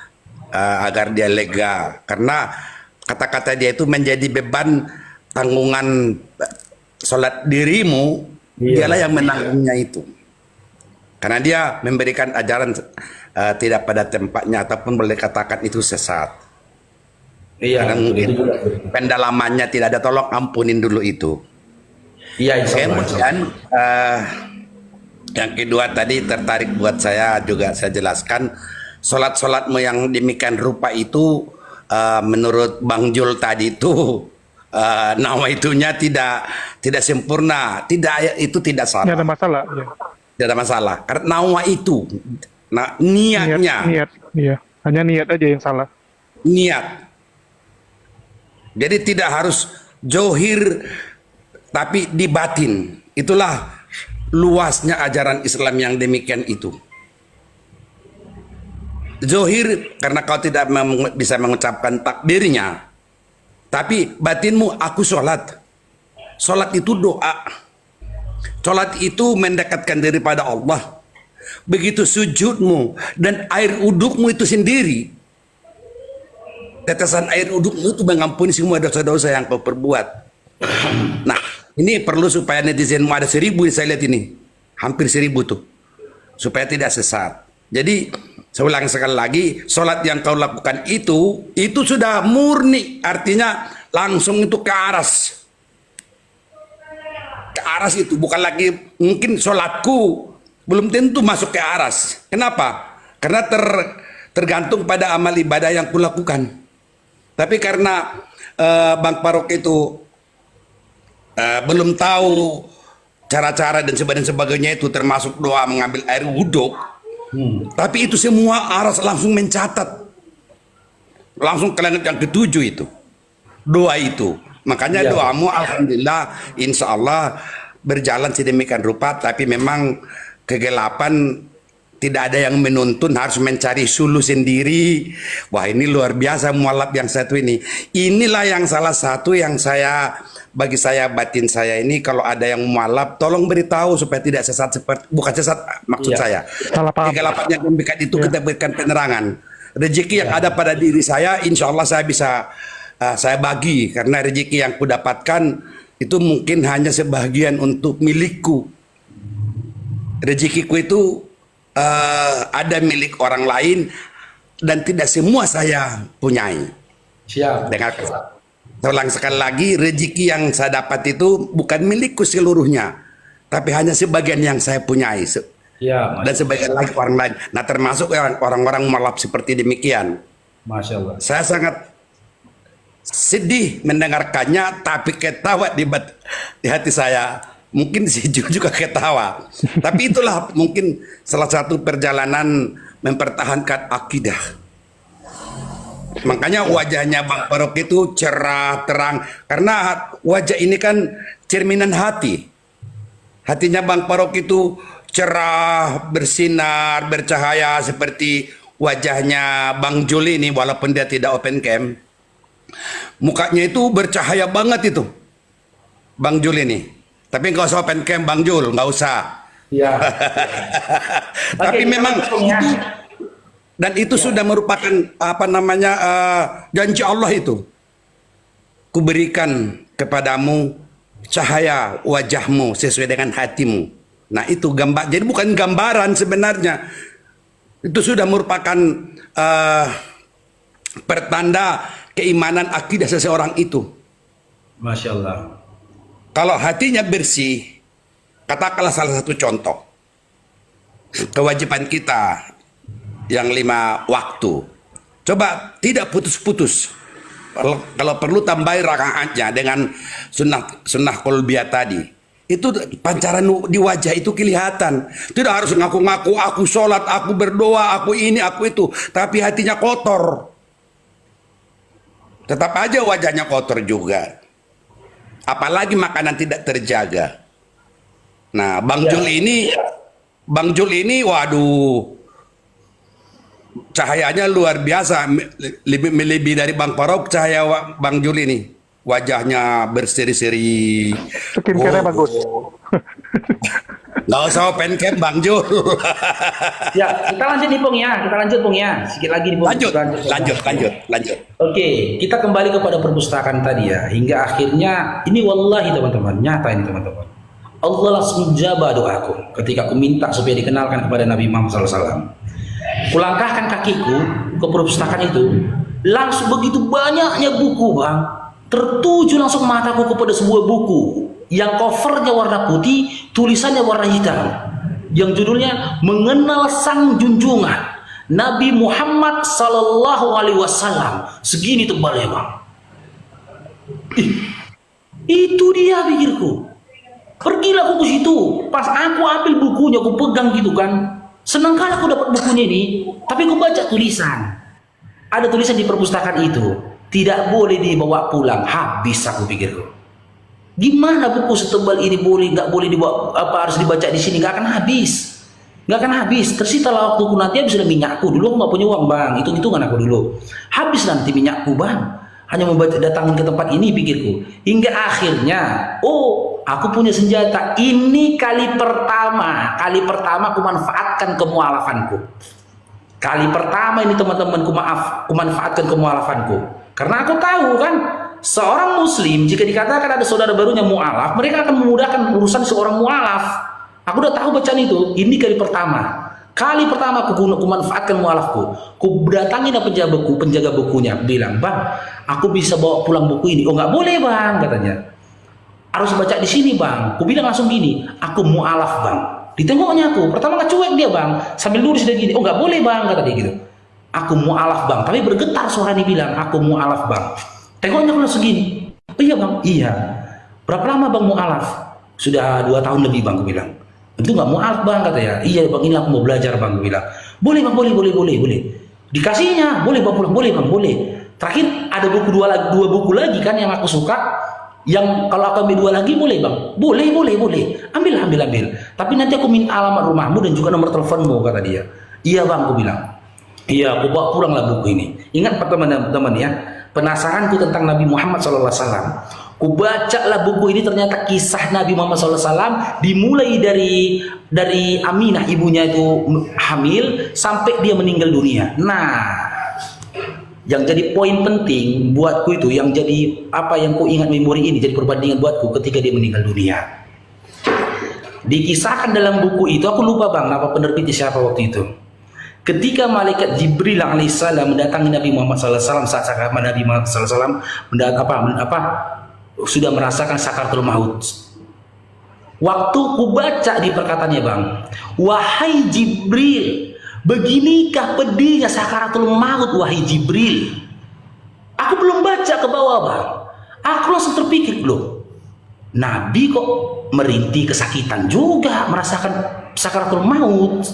[SPEAKER 4] agar dia lega. Karena kata-kata dia itu menjadi beban tanggungan sholat dirimu.
[SPEAKER 2] Iya.
[SPEAKER 4] Dialah yang menanggungnya itu. Karena dia memberikan ajaran tidak pada tempatnya, ataupun boleh katakan itu sesat.
[SPEAKER 2] Iya.
[SPEAKER 4] Karena mungkin pendalamannya tidak ada, tolong ampunin dulu itu.
[SPEAKER 2] Iya, insya Allah.
[SPEAKER 4] Kemudian yang kedua tadi tertarik buat saya juga saya jelaskan, sholat-sholatmu yang demikian rupa itu menurut Bang Jul tadi itu nama itunya tidak sempurna, itu tidak salah.
[SPEAKER 3] Nggak ada masalah. Ya.
[SPEAKER 4] Tidak ada masalah. Karena nama itu, niatnya.
[SPEAKER 3] Niat, iya. Hanya niat aja yang salah.
[SPEAKER 4] Niat. Jadi tidak harus johir, tapi di batin. Itulah luasnya ajaran Islam yang demikian itu. Zohir karena kau tidak bisa mengucapkan takbirnya, tapi batinmu aku sholat. Sholat itu doa. Sholat itu mendekatkan diri pada Allah. Begitu sujudmu dan air udukmu itu sendiri, tetesan air udukmu itu mengampuni semua dosa-dosa yang kau perbuat. Nah, ini perlu supaya netizenmu ada 1000 saya lihat ini, hampir 1000 tuh, supaya tidak sesat. Jadi saya ulang sekali lagi, sholat yang kau lakukan itu sudah murni, artinya langsung itu ke aras. Ke aras itu bukan lagi mungkin sholatku belum tentu masuk ke aras. Kenapa? Karena tergantung pada amal ibadah yang kulakukan. Tapi karena Bang Farok itu belum tahu cara-cara dan sebagainya itu, termasuk doa mengambil air wudhu. Tapi itu semua aras langsung mencatat, langsung ke langit yang ketujuh itu doa itu. Makanya
[SPEAKER 2] Ya.
[SPEAKER 4] doamu alhamdulillah insya Allah berjalan sedemikian rupa. Tapi memang kegelapan tidak ada yang menuntun, harus mencari sulu sendiri. Wah, ini luar biasa mualaf yang satu ini. Inilah yang salah satu yang bagi saya batin saya ini, kalau ada yang mualaf tolong beritahu supaya tidak sesat, bukan sesat maksud
[SPEAKER 2] Iya.
[SPEAKER 4] saya.
[SPEAKER 3] Salah paham.
[SPEAKER 4] Kegelapan yang demikian itu kita berikan penerangan. Rezeki yang ada pada diri saya insya Allah saya bisa saya bagi, karena rezeki yang kudapatkan itu mungkin hanya sebagian untuk milikku. Rezekiku itu ada milik orang lain, dan tidak semua saya punyai.
[SPEAKER 2] Siap.
[SPEAKER 4] Dengarkan. Saya ulang sekali lagi, rezeki yang saya dapat itu bukan milikku seluruhnya, tapi hanya sebagian yang saya punyai.
[SPEAKER 2] Ya,
[SPEAKER 4] Dan sebagian lagi orang lain. Nah, termasuk orang-orang malap seperti demikian.
[SPEAKER 2] Masya Allah.
[SPEAKER 4] Saya sangat sedih mendengarkannya, tapi ketawa di hati saya. Mungkin si Ju juga ketawa. Tapi itulah mungkin salah satu perjalanan mempertahankan akidah. Makanya wajahnya Bang Farouk itu cerah, terang. Karena wajah ini kan cerminan hati. Hatinya Bang Farouk itu cerah, bersinar, bercahaya seperti wajahnya Bang Jul ini, walaupun dia tidak open cam. Mukanya itu bercahaya banget itu Bang Jul ini. Tapi nggak usah open cam Bang Jul, nggak usah.
[SPEAKER 2] Ya.
[SPEAKER 4] Tapi memang itu, dan itu sudah merupakan janji Allah itu. Kuberikan kepadamu cahaya wajahmu sesuai dengan hatimu. Nah itu gambar, jadi bukan gambaran sebenarnya. Itu sudah merupakan pertanda keimanan akidah seseorang itu.
[SPEAKER 2] Masya Allah.
[SPEAKER 4] Kalau hatinya bersih, katakanlah salah satu contoh. Kewajiban kita yang 5 waktu. Coba tidak putus-putus. Kalau perlu tambahi rakaatnya dengan sunnah qalbiyah tadi. Itu pancaran di wajah itu kelihatan. Tidak harus ngaku-ngaku aku sholat, aku berdoa, aku ini, aku itu. Tapi hatinya kotor. Tetap aja wajahnya kotor juga. Apalagi makanan tidak terjaga. Nah, Bang Jul ini, waduh, cahayanya luar biasa. Lebih dari Bang Farouk cahaya Bang Jul ini. Wajahnya berseri-seri.
[SPEAKER 3] Skincare-nya bagus.
[SPEAKER 4] Nggak usah open cam Bang Jul.
[SPEAKER 2] Ya, kita lanjut nih Pung ya. Kita lanjut Pung ya. Sedikit lagi nih Pung.
[SPEAKER 4] Lanjut.
[SPEAKER 2] Oke, kita kembali kepada perpustakaan tadi ya. Hingga akhirnya, ini wallahi teman-teman, nyata ini teman-teman. Allah langsung jawab doaku ketika aku minta supaya dikenalkan kepada Nabi Muhammad SAW. Kulangkahkan kakiku ke perpustakaan itu, langsung begitu banyaknya buku Bang. Tertuju langsung mataku kepada sebuah buku yang covernya warna putih, tulisannya warna hitam, yang judulnya Mengenal Sang Junjungan Nabi Muhammad Sallallahu Alaihi Wasallam. Segini tebalnya Bang. Itu dia pikirku. Pergilah aku ke situ. Pas aku ambil bukunya, aku pegang gitu kan. Senang kali aku dapat bukunya ini. Tapi aku baca tulisan. Ada tulisan di perpustakaan itu. Tidak boleh dibawa pulang. Habis aku pikirku. Gimana buku setebal ini nggak boleh dibawa, harus dibaca di sini? Nggak akan habis. Nggak akan habis. Tersitalah waktuku nanti habis sudah minyakku. Dulu aku nggak punya uang Bang. Hitung-hitungan aku dulu. Habis nanti minyakku Bang. Hanya membaca datangin ke tempat ini pikirku. Hingga akhirnya, aku punya senjata. Ini kali pertama aku manfaatkan kemualafanku. Kali pertama ini teman-teman ku manfaatkan kemualafanku. Karena aku tahu kan, seorang muslim jika dikatakan ada saudara barunya mualaf, mereka akan memudahkan urusan seorang mualaf. Aku udah tahu bacaan itu. Ini kali pertama. Kali pertama aku manfaatkan mualafku. Ku datangin penjaga bukunya, bilang, "Bang, aku bisa bawa pulang buku ini." "Oh, nggak boleh, Bang," katanya. "Harus baca di sini, Bang." Ku bilang langsung gini, "Aku mualaf, Bang." Ditengoknya aku, pertama nggak cuek dia Bang, sambil lurus dia gini, "Oh, nggak boleh Bang," kata dia gitu. "Aku mualaf Bang," tapi bergetar suara dia bilang, "Aku mualaf Bang." Tengoknya aku langsung gini, "Oh iya Bang, iya." "Berapa lama Bang mualaf?" "Sudah 2 tahun lebih Bang," aku bilang. "Itu nggak mualaf Bang," kata ya. "Iya Bang, ini aku mau belajar Bang," aku bilang. "Boleh Bang, boleh. Dikasihnya, "Boleh Bang pulang, boleh Bang, boleh." Terakhir ada dua buku lagi kan yang aku suka, yang kalau aku ambil 2 lagi boleh Bang? Boleh. Ambil. Tapi nanti aku minta alamat rumahmu dan juga nomor teleponmu, kata dia. "Iya Bang," aku bilang. "Iya, aku bawa pulanglah buku ini." Ingat teman-teman ya, penasaranku tentang Nabi Muhammad SAW. Ku bacalah buku ini, ternyata kisah Nabi Muhammad SAW dimulai dari Aminah, ibunya itu hamil sampai dia meninggal dunia. Nah, yang jadi poin penting buatku itu, yang jadi apa yang ku ingat memori ini, jadi perbandingan buatku ketika dia meninggal dunia. Dikisahkan dalam buku itu, aku lupa Bang nama penerbitnya siapa waktu itu. Ketika malaikat Jibril alaihissalam mendatangi Nabi Muhammad SAW saat Nabi Muhammad SAW sudah merasakan sakaratul maut. Waktu ku baca di perkataannya bang, wahai Jibril, beginikah pedihnya sakaratul maut wahai Jibril. Aku belum baca ke bawah bang, aku langsung terpikir loh, Nabi kok merintih kesakitan juga merasakan sakaratul maut.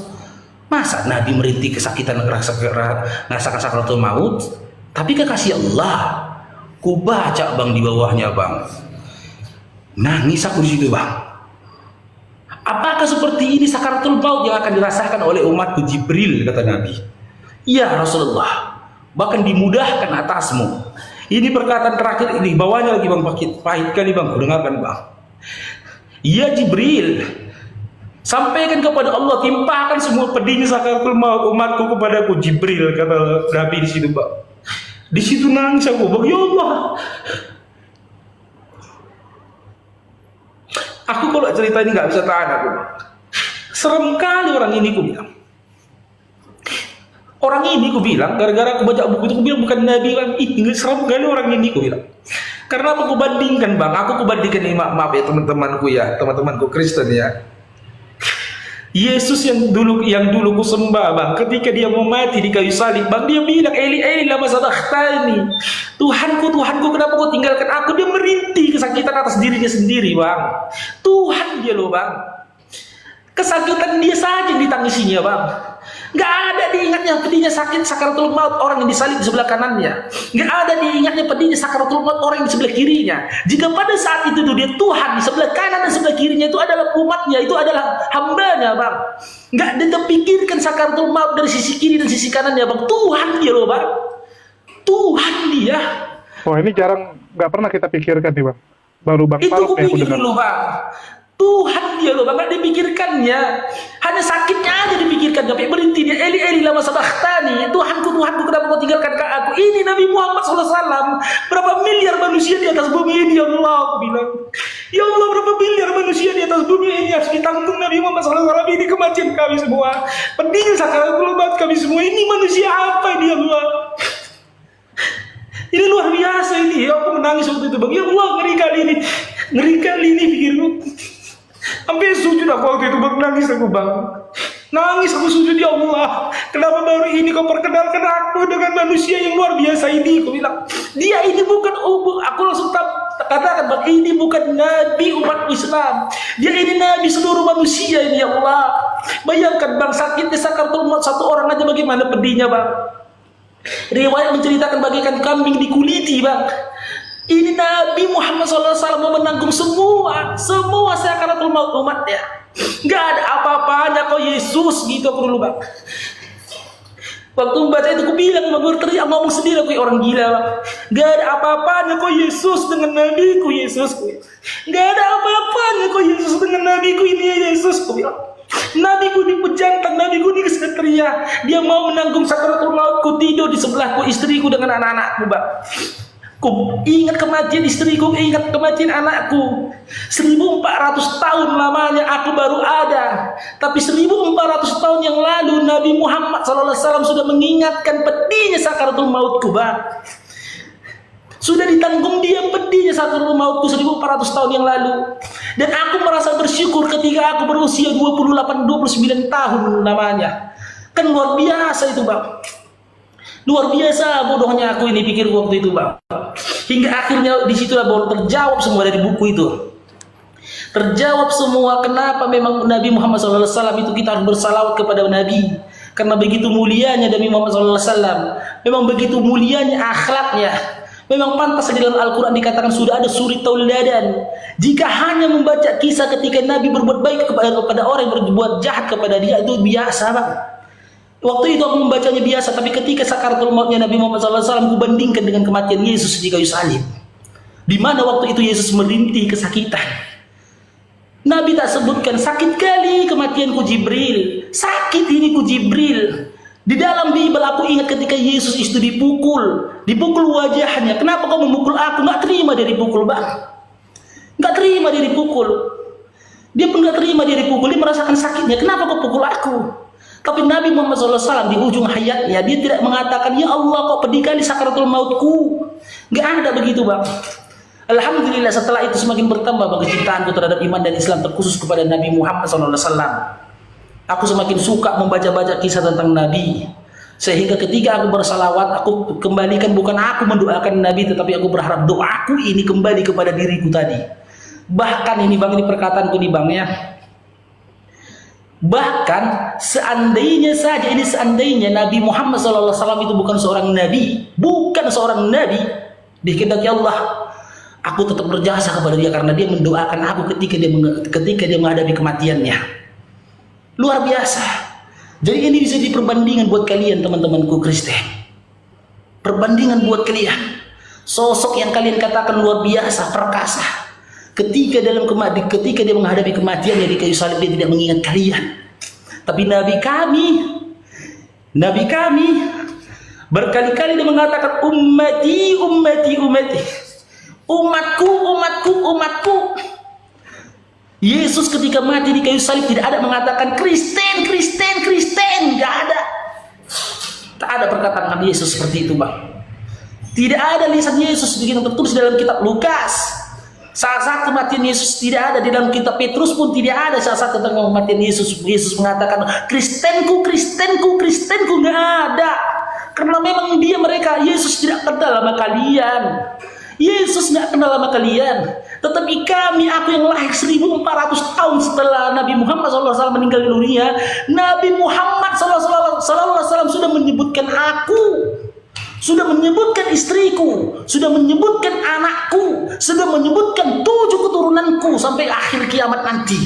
[SPEAKER 2] Masa Nabi merintih kesakitan merasakan sakaratul maut? Tapi kekasih Allah, ku baca bang di bawahnya bang, nangis aku di situ bang. Apakah seperti ini sakaratul maut yang akan dirasakan oleh umatku Jibril, kata Nabi. Ya Rasulullah, bahkan dimudahkan atasmu. Ini perkataan terakhir ini, bawahnya lagi bang, pahit kali bang, ku dengarkan bang. Ya Jibril, sampaikan kepada Allah, timpakan semua pedihnya sakaratul maut umatku kepadaku. Jibril, kata Nabi di situ bang. Di situ nangis aku bang, ya Allah. Aku kalau cerita ini nggak bisa tahan aku. Serem kali orang ini, ku bilang. Orang ini ku bilang, gara-gara aku baca buku itu, ku bilang bukan Nabi kan. Serem kali orang ini, ku bilang. Karena aku bandingkan bang, aku bandingkan ini, maaf ya teman-temanku ya, teman-temanku Kristen ya. Yesus yang dulu ku sembah bang, ketika dia mau mati di kayu salib bang, dia bilang Eli Eli lama sabachthani, Tuhanku kenapa kau tinggalkan aku. Dia merintih kesakitan atas dirinya sendiri bang. Tuhan dia loh bang, kesakitan dia saja ditangisinya bang. Gak ada diingatnya pedihnya sakit sakaratul maut orang yang disalib di sebelah kanannya. Gak ada diingatnya pedihnya sakaratul maut orang yang di sebelah kirinya. Jika pada saat itu dia Tuhan di sebelah kanan dan sebelah kirinya itu adalah umatnya, itu adalah hambanya bang. Gak dipikirkan sakaratul maut dari sisi kiri dan sisi kanannya bang. Tuhan dia loh bang, Tuhan dia.
[SPEAKER 3] Wah ini jarang, nggak pernah kita pikirkan nih bang. Baru bang
[SPEAKER 2] Itu
[SPEAKER 3] Faruk yang aku
[SPEAKER 2] kupikir
[SPEAKER 3] dengar.
[SPEAKER 2] dulu bang. Tuhan dia loh bang, gak dipikirkannya. Hanya sakitnya aja dipikirkan. Tapi berhenti dia Eli Eli lama sabachthani, Tuhanku kenapa kau tinggalkan aku. Ini Nabi Muhammad SAW. Berapa miliar manusia di atas bumi ini, ya Allah, aku bilang. Ya Allah, berapa miliar manusia di atas bumi ini harus ditanggung Nabi Muhammad SAW. Ini kematian kami semua, pedih sakaratul maut kami semua. Ini manusia apa ini, ya Allah? Ini luar biasa ini. Aku menangis waktu itu bang. Ya Allah, ngeri kali ini pikirku. Sampai sujud aku waktu itu bang, nangis aku bang. Nangis aku sujud, ya Allah. Kenapa baru ini kau perkenalkan aku dengan manusia yang luar biasa ini? Aku bilang, dia ini bukan aku langsung katakan bang, ini bukan Nabi umat Islam. Dia ini Nabi seluruh manusia ini, ya Allah. Bayangkan bang, sakitnya sakaratul maut satu orang aja bagaimana pedihnya bang. Riwayat menceritakan bagaikan kambing dikuliti bang. Ini Nabi Muhammad SAW mau menanggung semua sakaratul maut umatnya. Gak ada apa-apanya kok Yesus gitu aku dulu bang. Waktu membaca itu aku bilang, aku teriak ngomong sendiri, aku orang gila bang. Gak ada apa-apanya kok Yesus dengan Nabiku Yesus. Gak ada apa-apanya kok Yesus dengan Nabiku ini ya Yesus. Aku bilang, Nabiku ini pejantan, Nabiku ini kesatria. Dia mau menanggung sakaratul maut. Ku tidur di sebelahku, istriku dengan anak-anakku bang. Ku ingat kematian istriku, ingat kematian anakku. 1400 tahun lamanya aku baru ada. Tapi 1400 tahun yang lalu Nabi Muhammad SAW sudah mengingatkan pedihnya sakaratul mautku bang. Sudah ditanggung dia pedihnya sakaratul mautku 1400 tahun yang lalu. Dan aku merasa bersyukur ketika aku berusia 28-29 tahun namanya. Kan luar biasa itu bang. Luar biasa bodohnya aku ini pikir waktu itu bang. Hingga akhirnya disitulah baru terjawab semua dari buku itu. Terjawab semua kenapa memang Nabi Muhammad SAW itu kita harus bersalawat kepada Nabi. Karena begitu mulianya Nabi Muhammad SAW. Memang begitu mulianya akhlaknya. Memang pantas di dalam Al-Quran dikatakan sudah ada suri tauladan. Jika hanya membaca kisah ketika Nabi berbuat baik kepada orang yang berbuat jahat kepada dia, itu biasa bang. Waktu itu aku membacanya biasa, tapi ketika sakaratul mautnya Nabi Muhammad SAW, aku bandingkan dengan kematian Yesus di kayu salib. Di mana waktu itu Yesus merintih kesakitan. Nabi tak sebutkan sakit kali kematianku Jibril. Sakit ini ku Jibril. Di dalam Bible aku ingat ketika Yesus itu dipukul wajahnya. Kenapa kau memukul aku? Nggak terima dia dipukul bang. Nggak terima dia dipukul. Dia pun nggak terima dia dipukul. Dia merasakan sakitnya. Kenapa kau pukul aku? Tapi Nabi Muhammad SAW di ujung hayatnya dia tidak mengatakan, ya Allah kok pedih kali sakaratul mautku. Nggak ada begitu bang. Alhamdulillah setelah itu semakin bertambah bang kecintaanku terhadap iman dan Islam, terkhusus kepada Nabi Muhammad SAW. Aku semakin suka membaca-baca kisah tentang Nabi, sehingga ketika aku bersalawat, aku kembalikan bukan aku mendoakan Nabi, tetapi aku berharap doaku ini kembali kepada diriku tadi. Bahkan ini bang, ini perkataanku nih bang ya, bahkan seandainya saja, ini seandainya Nabi Muhammad SAW itu bukan seorang Nabi, dikehendaki Allah, aku tetap berjasa kepada dia karena dia mendoakan aku ketika dia menghadapi kematiannya. Luar biasa. Jadi ini bisa diperbandingan buat kalian teman-temanku Kristen. Perbandingan buat kalian. Sosok yang kalian katakan luar biasa, perkasa, ketika dia menghadapi kematiannya di kayu salib, dia tidak mengingat kalian. Tapi Nabi kami berkali-kali dia mengatakan ummati, umatku. Yesus ketika mati di kayu salib tidak ada mengatakan Kristen, nggak ada. Tak ada perkataan Nabi Yesus seperti itu bang. Tidak ada lisan Yesus yang tertulis dalam kitab Lukas. Saat kematian Yesus tidak ada di dalam kitab Petrus pun tidak ada saat tentang kematian Yesus. Yesus mengatakan Kristenku, nggak ada. Karena memang Yesus tidak kenal sama kalian. Yesus nggak kenal sama kalian. Tetapi aku yang lahir 1400 tahun setelah Nabi Muhammad SAW meninggal dunia, Nabi Muhammad SAW sudah menyebutkan aku, sudah menyebutkan istriku, sudah menyebutkan anakku, sudah menyebutkan 7 keturunanku sampai akhir kiamat nanti,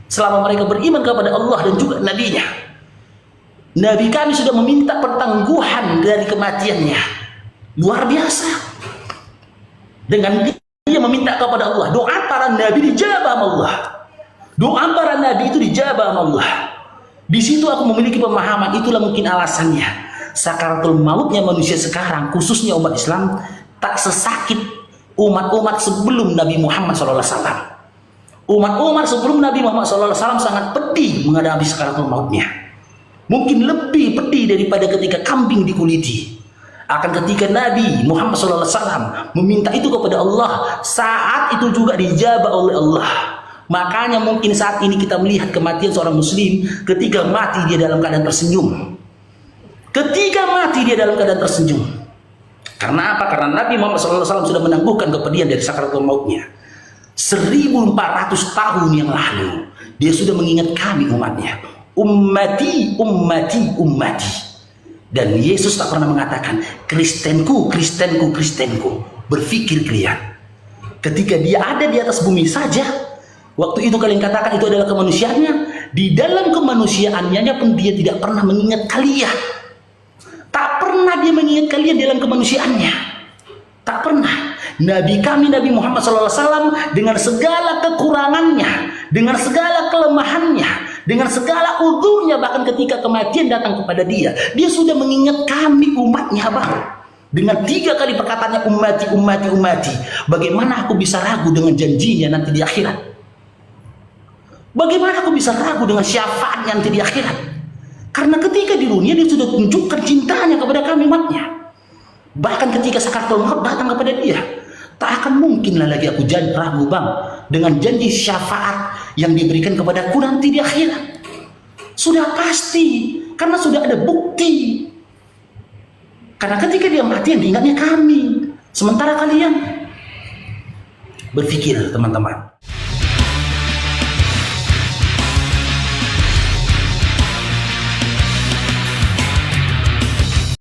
[SPEAKER 2] selama mereka beriman kepada Allah dan juga Nabi-Nya. Nabi kami sudah meminta pertangguhan dari kematiannya. Luar biasa. Dengan dia meminta kepada Allah, doa para nabi dijabah sama Allah. Doa para nabi itu dijabah sama Allah. Di situ aku memiliki pemahaman, itulah mungkin alasannya sakaratul mautnya manusia sekarang, khususnya umat Islam, tak sesakit umat-umat sebelum Nabi Muhammad SAW. Umat-umat sebelum Nabi Muhammad SAW sangat pedih menghadapi sakaratul mautnya. Mungkin lebih pedih daripada ketika kambing dikuliti. Akan ketika Nabi Muhammad SAW meminta itu kepada Allah, saat itu juga dijabah oleh Allah. Makanya mungkin saat ini kita melihat kematian seorang muslim ketika mati dia dalam keadaan tersenyum. Karena apa? Karena Nabi Muhammad SAW sudah menangguhkan kepedihan dari sakaratul mautnya. 1400 tahun yang lalu dia sudah mengingat kami umatnya. Ummati. Dan Yesus tak pernah mengatakan Kristenku. Berpikir kalian, ketika dia ada di atas bumi saja, waktu itu kalian katakan itu adalah kemanusiaannya. Di dalam kemanusiaannya pun dia tidak pernah mengingat kalian. Tak pernah dia mengingat kalian dalam kemanusiaannya. Tak pernah. Nabi kami Nabi Muhammad SAW dengan segala kekurangannya, dengan segala kelemahannya, dengan segala udurnya, bahkan ketika kematian datang kepada dia sudah mengingat kami umatnya bang. Dengan 3 kali perkataannya ummati. Bagaimana aku bisa ragu dengan janjinya nanti di akhirat? Bagaimana aku bisa ragu dengan syafaatnya nanti di akhirat? Karena ketika di dunia dia sudah tunjukkan cintanya kepada kami umatnya. Bahkan ketika sakaratul maut datang kepada dia, tak akan mungkinlah lagi aku ragu bang dengan janji syafaat yang diberikan kepadaku nanti di akhirat. Sudah pasti, karena sudah ada bukti. Karena ketika dia mati yang diingatnya kami. Sementara kalian berpikir teman-teman.